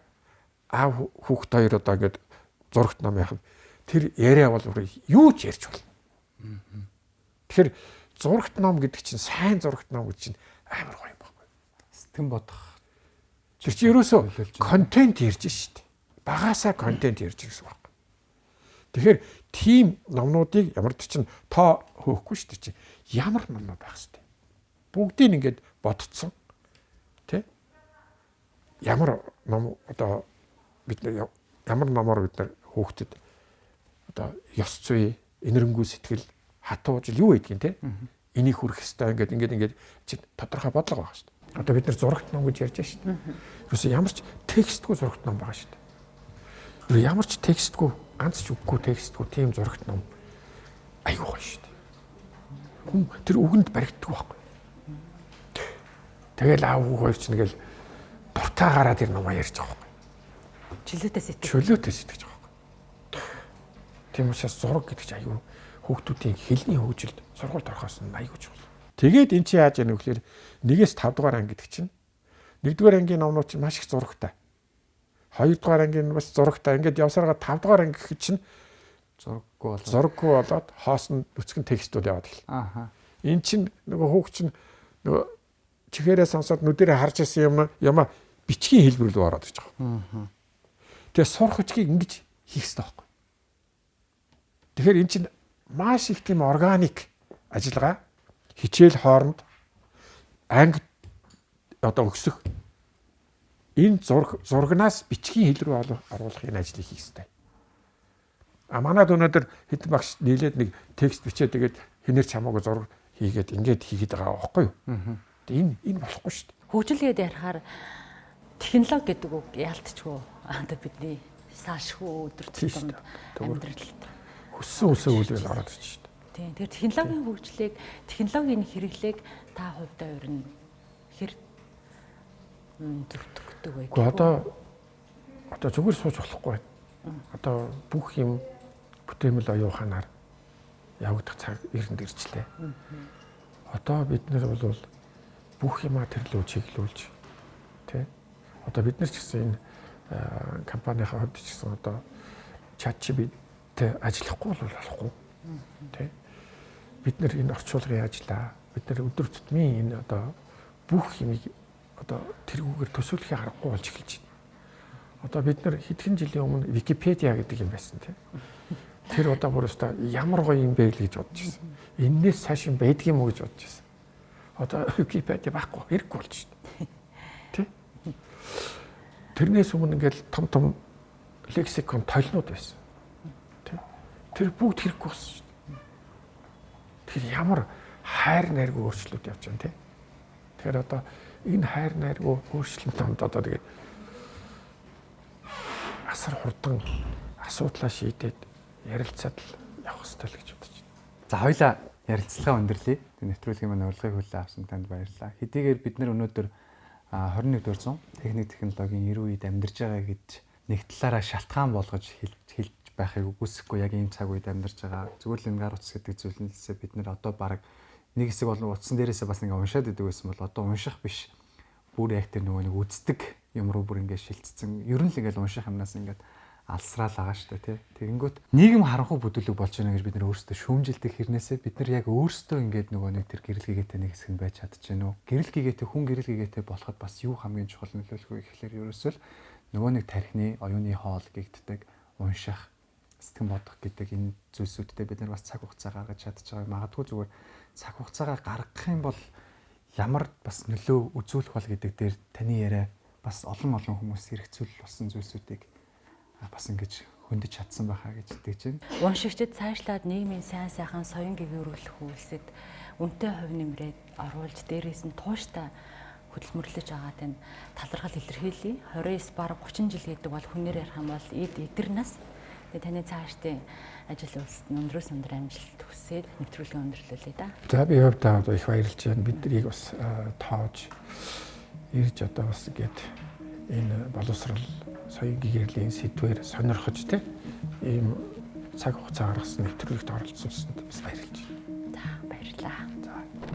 аав хүүхд хоёр одоо ингээд зурагт ном яхад тэр яриа бол юу ч ярьж болно. Тэгэхээр зурагт ном гэдэг чинь сайн зурагт ном гэдэг чинь амар гоё юм байхгүй. Сэтгэн бодох. Тэр чинь ерөөсөө контент ярьж штэ. Багаасаа контент ярьж гэсэн үг. Тэгэхээр тийм номнуудыг ямар ч чинь тоо хөөхгүй штэ чи. Ямар номнууд байх штэ. Бүгдийг ингээд бодцсон. Тэ? Ямар ном одоо бид нар ямар номоор бид нар хүүхдэд одоо ёс зүй, энэрэнгүй сэтгэл, хатуужил юу гэдгийг те энийг хүрэх хэвээр ингээд чи тодорхой бодлого байгаа шүү дээ. Одоо бид нар зурагт ном гэж ярьж байгаа шүү дээ. Юусе ямар ч текстгүй зурагт ном байгаа шүү дээ. Ямар ч текстгүй, ганц ч үггүй текстгүй тийм зурагт ном аюу гоё шүү дээ. Хүн тэр үгэнд баригддаг байхгүй. Тэгэл аав хоёр ч нэгэл дуртаагаараа тэр номоо ярьж байгаа байхгүй. Чөлөөтэй сэтгэж байгаа. Тийм учраас зураг гэдэг чинь аюу хүүхдүүдийн хэлний хөгжилд сургуульд орохоос нь аюу чухал. Тэгээд эн чинь яаж яах вэ гэхээр 1-5 дугаар анги гэдэг чинь 1-р ангийн номнууд чинь маш их зурагтай. 2-р ангийн бас зурагтай. Ингээд явсараа 5 дугаар анги гэхэд чинь зураггүй болоод хоос нь нүцгэн текстүүд яваад эхэлнэ. Эн чинь нөгөө хүүхд чинь нөгөө чихээрээ сонсоод нүдэрээ харж ирсэн юм бичгийн хэлбэр рүү ороод ирж байгаа. Тэгээ сурах хүчгийг ингэж хийх хэрэгтэй байхгүй. Тэгэхээр эн чинь маш их тийм органик ажиллагаа хичээл хооронд анги одоо өгсөх энэ зурагнаас бичгийн хэл рүү оруулах энэ ажлыг хийх хэрэгтэй. Манайд өнөөдөр хэдэн багш нийлээд нэг текст бичээд тэгээд хинээр чамаагүй зураг хийгээд ингээд хийгээд байгаа байхгүй юу? Энэ болохгүй шүү дээ. Хөгжилгээд ярихаар технологи гэдэг үг яалтчгүй одоо бидний саашгүй өдөр тутамд амьдралд өссөн үйлдэл ороод ирж шүү дээ. Тийм. Тэр технологийн хөгжлийг, технологийн хэрэглээг та хувьдаа ер нь хэр зөвтгдөг вэ? Гэхдээ одоо зүгээр сууж болохгүй. Одоо бүх юм бүтээмэл оюуханаар явагдах цаг ирэнд ирчлээ. Одоо бид нар бол бүх юмаа тэрлүү чиглүүлж тий. Одоо бид нар ч гэсэн энэ компанийн хувьд ч гэсэн одоо сайтай ажиллахгүй бол болохгүй. Тэ. Бид нэр энэ орчуулгын ажиллаа, бид нэр өдөр тутмын энэ одоо бүх юмыг одоо тэргүүгээр төсөөлөхийг аргагүй болж эхэлж байна. Одоо бид нэр хэдхэн жилийн өмнө Википедиа гэдэг юм байсан тийм. Тэр одоо бүр өстой ямар гоё юм бэ л гэж бодож байсан. Эннээс цааш юм байдг юм уу гэж бодож байсан. Одоо Википедиа байхгүй хэрэггүй болж байна. Тэ? Тэрнээс өмнө ингээл том лексикон толнууд байсан. Тэ? Тэр бүгд хэрэггүй болсон шүү дээ. Тэр ямар хайр найргүй өөрчлөлт явж байна тий. Тэгэхээр одоо энэ хайр найргүй өөрчлөлтөнд хамт одоо тэгээд асар хурдан асуудлаа шийдээд ярилцаад явах хэрэгтэй л гэж бодож байна. За хоёлаа ярилцлага өндөрлөе. Нэвтрүүлгийн маань урилгыг хүлээн авсан танд баярлалаа. Хэдийгээр бид нар өнөөдөр 21-р зуун техник технологийн 90 үед амьдарч байгаа гэж нэг талаараа шалтгаан болгож хэлж байхыг үгүйсэхгүй яг ийм цаг үед амьдарч байгаа. Зүгээр л энэ гар утас гэдэг зүйлнээсээ бид нар одоо баг нэг хэсэг болон утсан дээрээсээ бас ингээ уншаад идэг байсан бол одоо унших биш. Бүр яг тэр нөгөө нэг үздэг юм руу бүр ингээ шилжсэн. Ер нь л ингээ унших юмнаас ингээ алсраал байгаа шүү дээ тий. Тэгэнгүүт нийгэм харанхуй бүдүүлэг болж байна гэж бид нар өөрсдөө шүүмжилдэг хэрнээсээ бид нар яг өөрсдөө ингээд нөгөө нэг тэр гэрэл гэгээтэй нэг хэсэг нь байж чадчихэв нөө. Гэрэл гэгээтэй хүн гэрэл гэгээтэй болоход бас юу хамгийн чухал нөлөөлөх вэ гэхлээр ерөөсөө л нөгөө нэг тархины оюуны хоол гэгддэг унших сэтгэн бодох гэдэг энэ зүйлсүүдтэй бид нар бас цаг хугацаа гаргаж чадчих байгаа. Магадгүй зүгээр цаг хугацаагаа гаргах юм бол ямар бас нөлөө үзүүлэх бол гэдэг дээр таны яриа бас олон хүмүүс хэрэгцүүл болсон зүйлсүүдийг бас ингэж хөндөж чадсан байхаа гэж итгэж байна. Уншигчид цаашлаад нийгмийн сайн сайхан соён гэгэрүүлэх үйлсэд үнэтэй хувь нэмрээд оруулж дээрээс нь тууштай хөдөлмөрлөж байгаад энэ талархал илэрхийлье. 29 бараг 30 жил гэдэг бол хүнээр ярих юм бол эдгээр нас таны цаашдын ажил үйлсэд өндрөөс өндөр амжилт хүсээд нэвтрүүлгээ өндөрлүүлье да. За би хувьдаа одоо их баярлж байна. Биднийг бас тоож ирж одоо бас гээд энэ боловсрал соёлын гэрлийн сэдвээр сонирхож те ийм цаг хугацаа гаргасан нэвтрүүлэгт оролцуулсанд бас баярлж байна. За баярлалаа.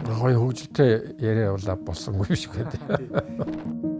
За гоё хөгжилтэй яриа болсонгүй биш үү гэдэг.